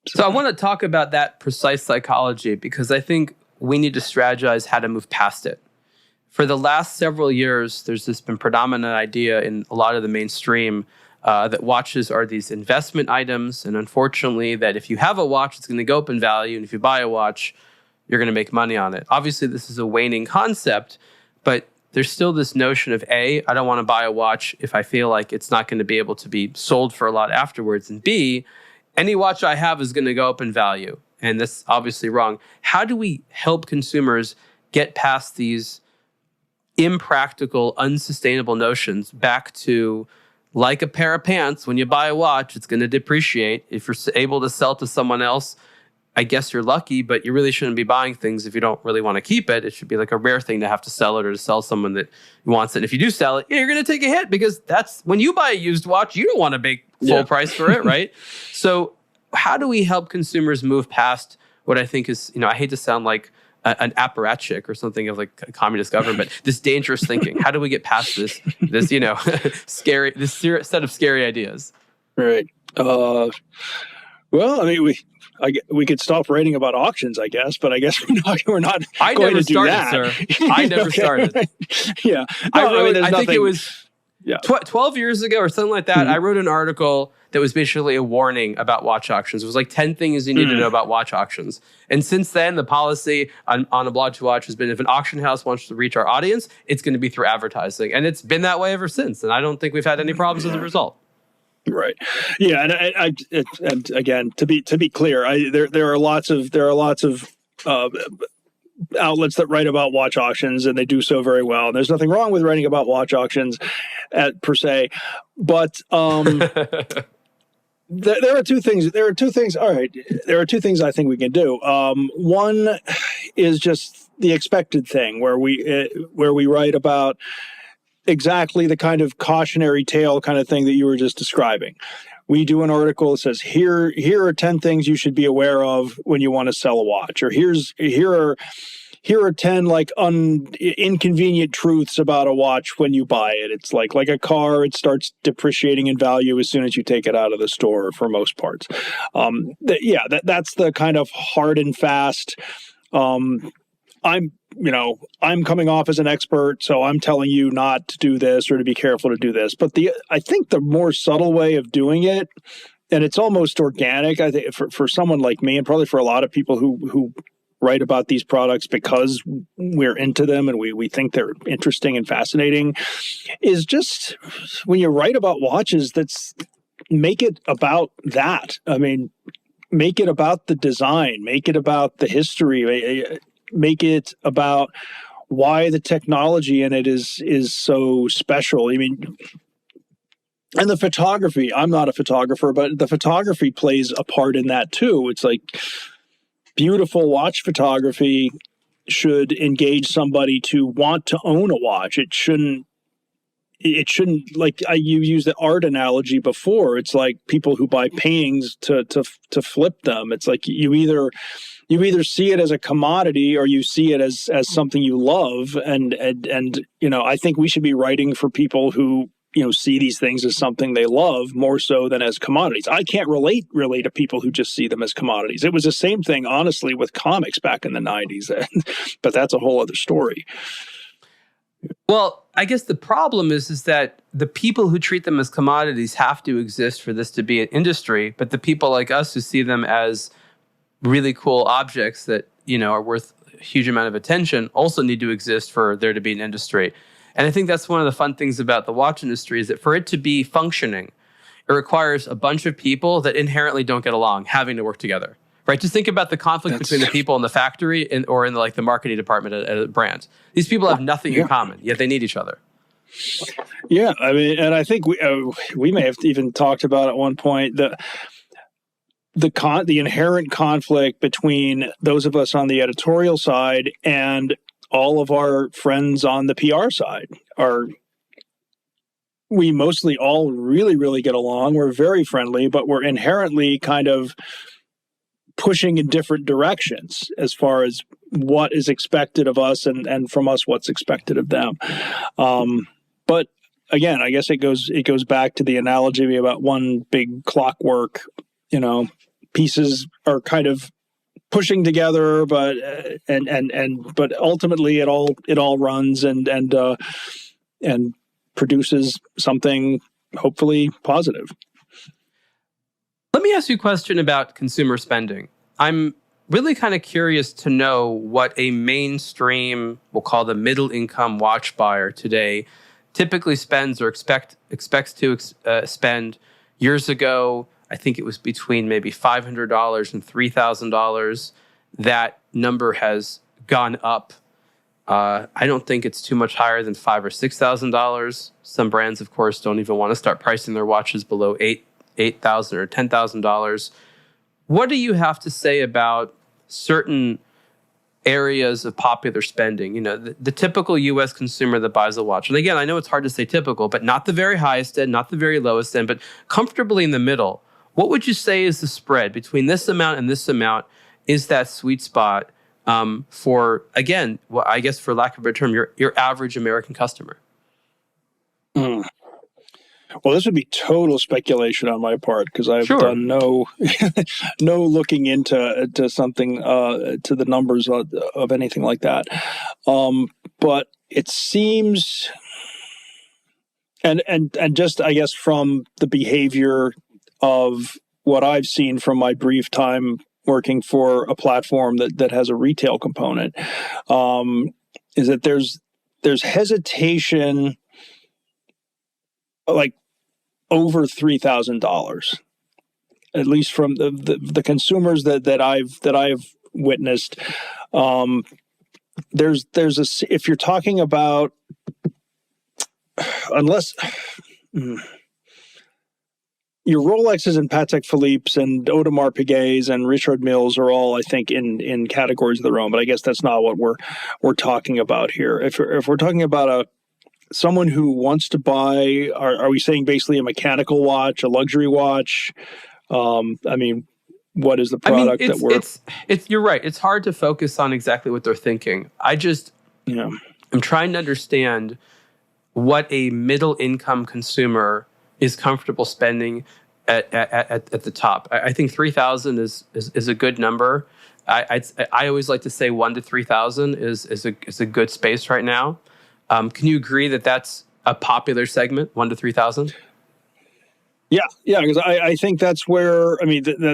So I want to talk about that precise psychology, because I think we need to strategize how to move past it. For the last several years, there's this been predominant idea in a lot of the mainstream that watches are these investment items, and unfortunately that if you have a watch, it's going to go up in value, and if you buy a watch, you're going to make money on it. Obviously, this is a waning concept, but there's still this notion of I don't want to buy a watch if I feel like it's not going to be able to be sold for a lot afterwards, and B, any watch I have is going to go up in value, and that's obviously wrong. How do we help consumers get past these impractical, unsustainable notions back to, like a pair of pants, when you buy a watch, it's going to depreciate. If you're able to sell to someone else, I guess you're lucky, but you really shouldn't be buying things if you don't really want to keep it. It should be like a rare thing to have to sell it or to sell someone that wants it. And if you do sell it, you're going to take a hit, because that's when you buy a used watch, you don't want to pay full price for it, right? So how do we help consumers move past what I think is, I hate to sound like an apparatchik or something of like a communist government, but this dangerous thinking? How do we get past this scary, this set of scary ideas? Right. Well, I mean, we could stop writing about auctions, I guess, but I guess we're not going to do that. Sir. I never started. Yeah. No, I think it was 12 years ago or something like that. Mm-hmm. I wrote an article that was basically a warning about watch auctions. It was like 10 things you need to know about watch auctions. And since then, the policy on aBlogtoWatch has been, if an auction house wants to reach our audience, it's going to be through advertising. And it's been that way ever since. And I don't think we've had any problems as a result. Right. Yeah, and again, to be clear, there are lots of outlets that write about watch auctions, and they do so very well. And there's nothing wrong with writing about watch auctions per se, but there are two things. All right, there are two things I think we can do. One is just the expected thing, where we write about exactly the kind of cautionary tale kind of thing that you were just describing. We do an article that says, here are 10 things you should be aware of when you want to sell a watch, or here are 10 like inconvenient truths about a watch when you buy it. It's like a car, it starts depreciating in value as soon as you take it out of the store for most parts. That's the kind of hard and fast. I'm coming off as an expert, so I'm telling you not to do this or to be careful to do this. But I think the more subtle way of doing it, and it's almost organic, I think for someone like me, and probably for a lot of people who write about these products because we're into them and we think they're interesting and fascinating, is just when you write about watches, make it about that. I mean, make it about the design, make it about the history, make it about why the technology in it is so special. I mean, and the photography, I'm not a photographer, but the photography plays a part in that too. It's like beautiful watch photography should engage somebody to want to own a watch. It shouldn't like you used the art analogy before. It's like people who buy paintings to flip them. It's like you either see it as a commodity or you see it as something you love. And I think we should be writing for people who, see these things as something they love more so than as commodities. I can't relate really to people who just see them as commodities. It was the same thing, honestly, with comics back in the 90s, but that's a whole other story. Well, I guess the problem is that the people who treat them as commodities have to exist for this to be an industry, but the people like us who see them as really cool objects that, are worth a huge amount of attention also need to exist for there to be an industry. And I think that's one of the fun things about the watch industry is that for it to be functioning, it requires a bunch of people that inherently don't get along having to work together. Right? Just think about the conflict between the people in the factory or in the marketing department at a brand. These people have nothing in common, yet they need each other. Yeah, I mean, and I think we may have even talked about at one point the inherent conflict between those of us on the editorial side and all of our friends on the PR side. We mostly all really, really get along. We're very friendly, but we're inherently kind of pushing in different directions as far as what is expected of us and from us what's expected of them. But again, I guess it goes back to the analogy about one big clockwork. Pieces are kind of pushing together, but ultimately it all runs and produces something hopefully positive. Let me ask you a question about consumer spending. I'm really kind of curious to know what a mainstream, we'll call the middle income watch buyer today, typically spends or expects to spend. Years ago, I think it was between maybe $500 and $3,000. That number has gone up. I don't think it's too much higher than $5,000 or $6,000. Some brands, of course, don't even want to start pricing their watches below $8,000 or $10,000. What do you have to say about certain areas of popular spending? The typical U.S. consumer that buys a watch. And again, I know it's hard to say typical, but not the very highest end, not the very lowest end, but comfortably in the middle. What would you say is the spread between this amount and this amount is that sweet spot for, again, well, I guess for lack of a better term, your average American customer? Well, this would be total speculation on my part because I've done no looking into something to the numbers of anything like that. But it seems, and just I guess from the behavior of what I've seen from my brief time working for a platform that has a retail component, is that there's hesitation, like over $3,000, at least from the consumers that I've witnessed. There's if you're talking about, unless your Rolexes and Patek Philippe's and Audemars Piguet's and Richard Milles are all, I think, in categories of their own. But I guess that's not what we're talking about here. If we're talking about someone who wants to buy, are we saying basically a mechanical watch, a luxury watch? I mean, what is the product that we're? It's you're right. It's hard to focus on exactly what they're thinking. I'm trying to understand what a middle income consumer is comfortable spending at the top. I think 3,000 is a good number. I always like to say 1 to 3,000 is a good space right now. Can you agree that that's a popular segment, 1 to 3,000? Yeah, because I think that's where,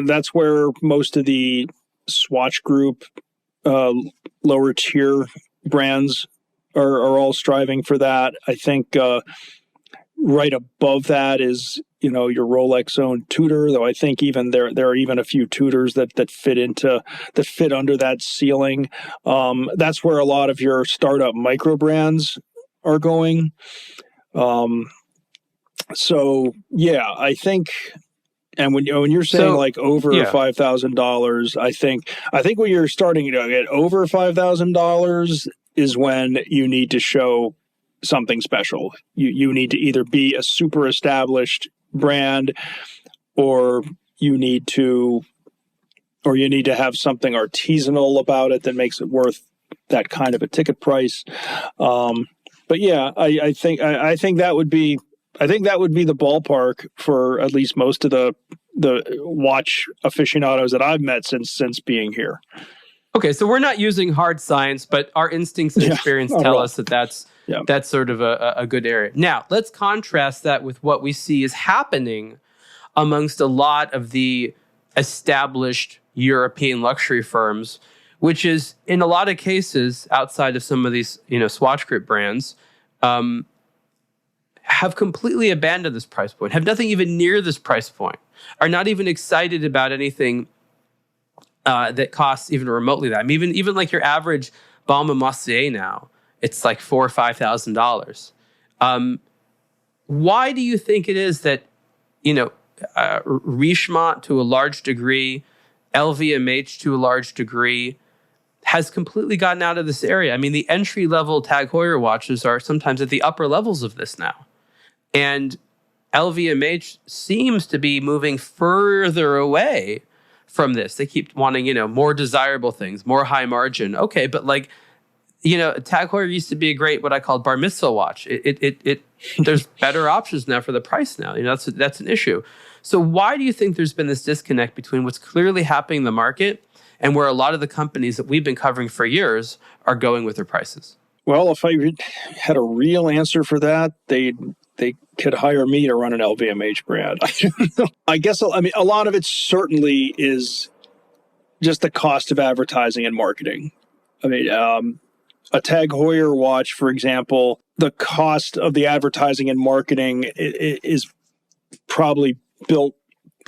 that's where most of the Swatch Group lower tier brands are all striving for that. I think right above that is, your Rolex owned Tudor, though I think even there are even a few Tudors that fit under that ceiling. That's where a lot of your startup micro brands are going. So yeah, I think, and when you're saying over $5,000, I think when you're starting to get over $5,000 is when you need to show something special. You need to either be a super established brand, or you need to have something artisanal about it that makes it worth that kind of a ticket price. But yeah, I think that would be the ballpark for at least most of the watch aficionados that I've met since being here. Okay, so we're not using hard science, but our instincts and experience tell us that that's sort of a good area. Now, let's contrast that with what we see is happening amongst a lot of the established European luxury firms, which is in a lot of cases outside of some of these, Swatch Group brands, have completely abandoned this price point, have nothing even near this price point, are not even excited about anything that costs even remotely that. I mean, even like your average Balmain Mercier now, it's like $4,000 or $5,000. Why do you think it is that, Richemont to a large degree, LVMH to a large degree, has completely gotten out of this area? I mean, the entry-level Tag Heuer watches are sometimes at the upper levels of this now. And LVMH seems to be moving further away from this. They keep wanting, more desirable things, more high margin. Okay, but Tag Heuer used to be a great, what I call bar mitzvah watch. There's better options now for the price now. That's an issue. So why do you think there's been this disconnect between what's clearly happening in the market and where a lot of the companies that we've been covering for years are going with their prices? Well, if I had a real answer for that, they could hire me to run an LVMH brand. I guess, a lot of it certainly is just the cost of advertising and marketing. A Tag Heuer watch, for example, the cost of the advertising and marketing is probably built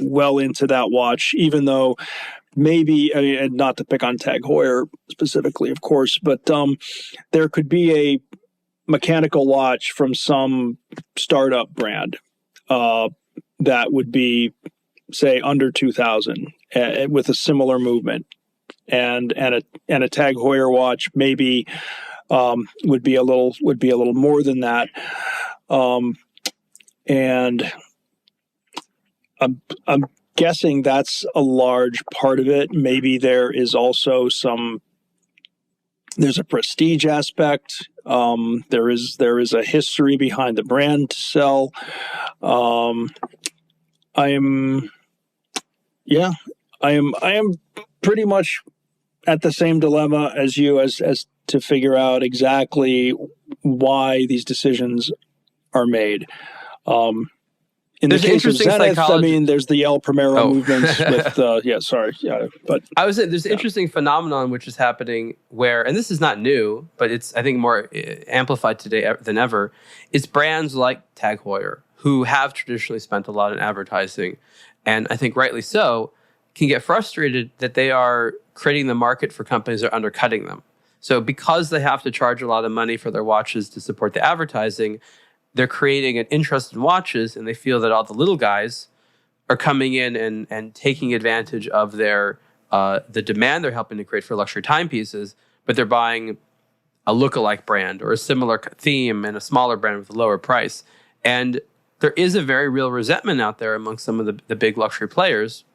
well into that watch, even though maybe, and not to pick on Tag Heuer specifically, of course, but there could be a mechanical watch from some startup brand that would be, say, under 2,000 with a similar movement, and a Tag Heuer watch maybe would be a little more than that, and I'm guessing that's a large part of it. Maybe there is also there's a prestige aspect. There is a history behind the brand to sell. I am pretty much at the same dilemma as you as to figure out exactly why these decisions are made. In the case of Zenith, there's the El Primero movements with, but I was saying there's an interesting phenomenon which is happening where, and this is not new, but it's, I think, more amplified today than ever, is brands like Tag Heuer, who have traditionally spent a lot in advertising, and I think rightly so, can get frustrated that they are creating the market for companies that are undercutting them. So because they have to charge a lot of money for their watches to support the advertising, they're creating an interest in watches, and they feel that all the little guys are coming in and taking advantage of their the demand they're helping to create for luxury timepieces, but they're buying a lookalike brand or a similar theme and a smaller brand with a lower price. And there is a very real resentment out there among some of the big luxury players,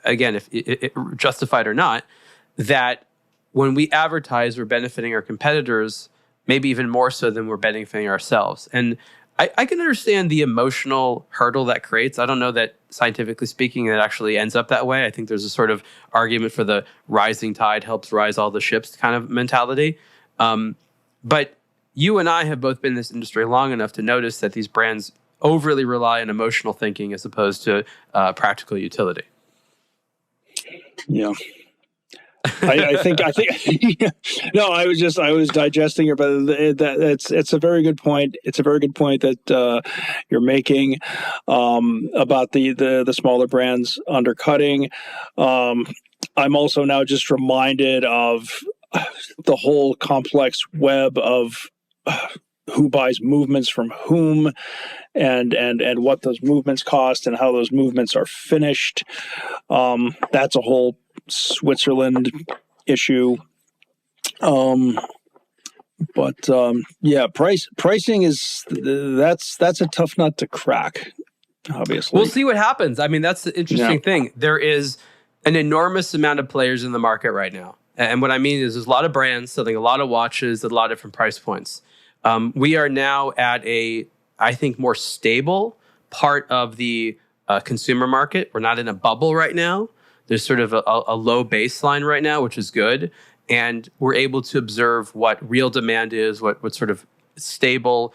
again, if it justified or not, that when we advertise, we're benefiting our competitors, maybe even more so than we're benefiting ourselves. And I can understand the emotional hurdle that creates. I don't know that scientifically speaking, it actually ends up that way. I think there's a sort of argument for the rising tide helps rise all the ships kind of mentality. But you and I have both been in this industry long enough to notice that these brands overly rely on emotional thinking as opposed to practical utility. Yeah. I think no, I was digesting it, but it's a very good point. It's a very good point that you're making about the smaller brands undercutting. I'm also now just reminded of the whole complex web of who buys movements from whom, and what those movements cost and how those movements are finished. That's a whole Switzerland issue. Yeah, pricing is that's a tough nut to crack, obviously. We'll see what happens. I mean, that's the interesting thing. There is an enormous amount of players in the market right now. And what I mean is there's a lot of brands selling a lot of watches at a lot of different price points. We are now at I think, more stable part of the consumer market. We're not in a bubble right now. There's sort of a low baseline right now, which is good. And we're able to observe what real demand is, what sort of stable,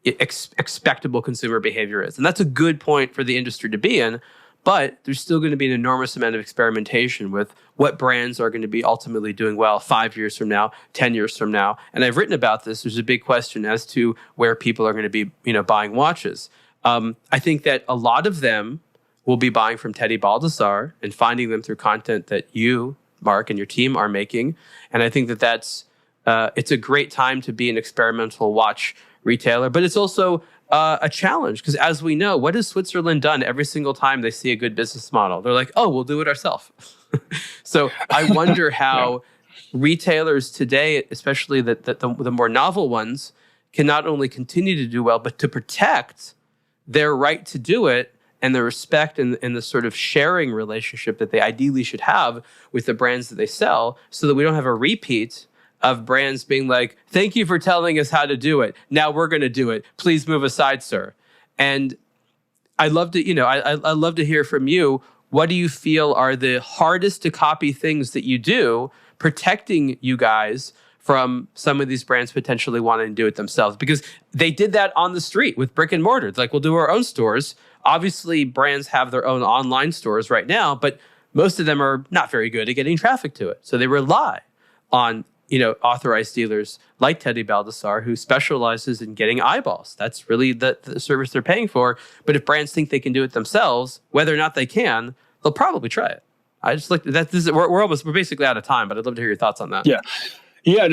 expectable consumer behavior is. And that's a good point for the industry to be in. But there's still going to be an enormous amount of experimentation with what brands are going to be ultimately doing well 5 years from now, 10 years from now. And I've written about this. There's a big question as to where people are going to be, buying watches. I think that a lot of them will be buying from Teddy Baldassarre and finding them through content that you, Mark, and your team are making. And I think that that's it's a great time to be an experimental watch retailer, but it's also a challenge because, as we know, what has Switzerland done every single time they see a good business model? They're like, oh, we'll do it ourselves. So I wonder how retailers today, especially the more novel ones, can not only continue to do well, but to protect their right to do it and the respect and the sort of sharing relationship that they ideally should have with the brands that they sell, so that we don't have a repeat of brands being like, thank you for telling us how to do it. Now we're going to do it. Please move aside, sir. And I'd love to, I'd love to hear from you. What do you feel are the hardest to copy things that you do, protecting you guys from some of these brands potentially wanting to do it themselves? Because they did that on the street with brick and mortar. It's like, we'll do our own stores. Obviously, brands have their own online stores right now, but most of them are not very good at getting traffic to it. So they rely on authorized dealers like Teddy Baldassarre, who specializes in getting eyeballs. That's really the service they're paying for. But if brands think they can do it themselves, whether or not they can, they'll probably try it. I just like that. We're basically out of time, but I'd love to hear your thoughts on that. Yeah.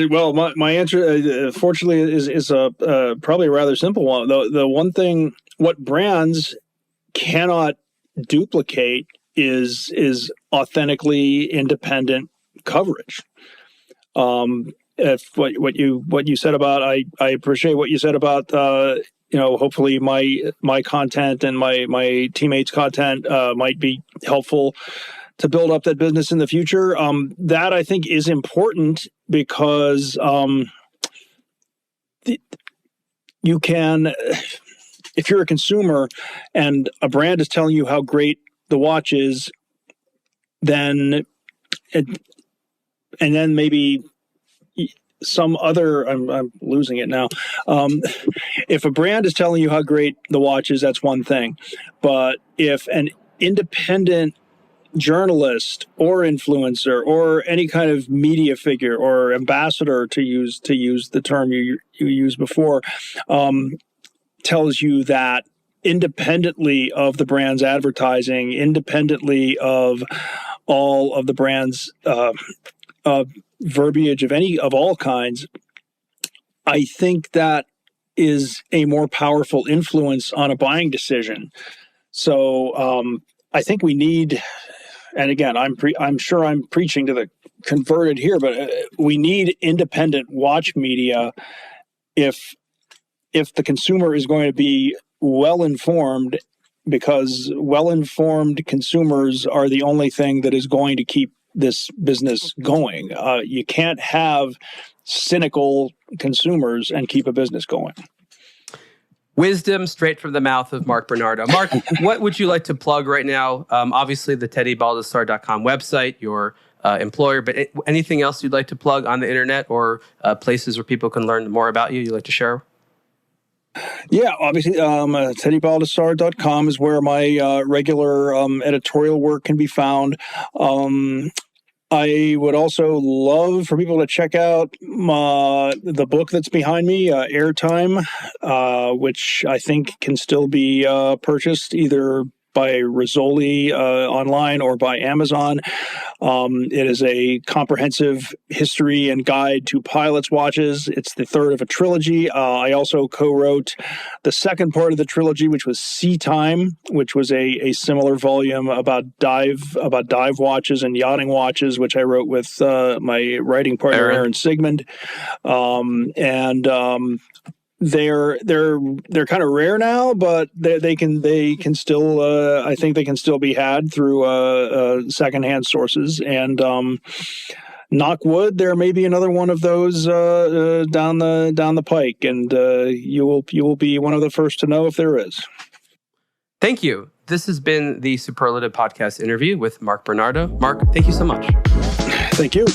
Well, my answer, fortunately, is probably a rather simple one. The one thing, what brands cannot duplicate is authentically independent coverage. If what you said about, I appreciate what you said about, hopefully my content and my teammates' content might be helpful to build up that business in the future. That I think is important because you can, if you're a consumer and a brand is telling you how great the watch is, then and then maybe some other, I'm losing it now. If a brand is telling you how great the watch is, that's one thing. But if an independent journalist or influencer or any kind of media figure or ambassador, to use the term you used before, tells you that independently of the brand's advertising, independently of all of the brand's verbiage of all kinds, I think that is a more powerful influence on a buying decision. So I think we need, and again, I'm sure I'm preaching to the converted here, but we need independent watch media if the consumer is going to be well-informed, because well-informed consumers are the only thing that is going to keep this business going. You can't have cynical consumers and keep a business going. Wisdom straight from the mouth of Mark Bernardo. Mark, what would you like to plug right now? Obviously, the TeddyBaldassarre.com website, your employer, but anything else you'd like to plug on the internet or places where people can learn more about you you'd like to share? Yeah, obviously, TeddyBaldassarre.com is where my regular editorial work can be found. I would also love for people to check out the book that's behind me, Airtime, which I think can still be purchased either by Rizzoli online or by Amazon. It is a comprehensive history and guide to pilots' watches. It's the third of a trilogy. I also co-wrote the second part of the trilogy, which was Sea Time, which was a similar volume about dive watches and yachting watches, which I wrote with my writing partner Aaron Sigmund. They're kind of rare now, but they can still I think they can still be had through secondhand sources. And knock wood, there may be another one of those down the pike, and you will be one of the first to know if there is. Thank you. This has been the Superlative Podcast interview with Mark Bernardo. Mark, thank you so much. Thank you.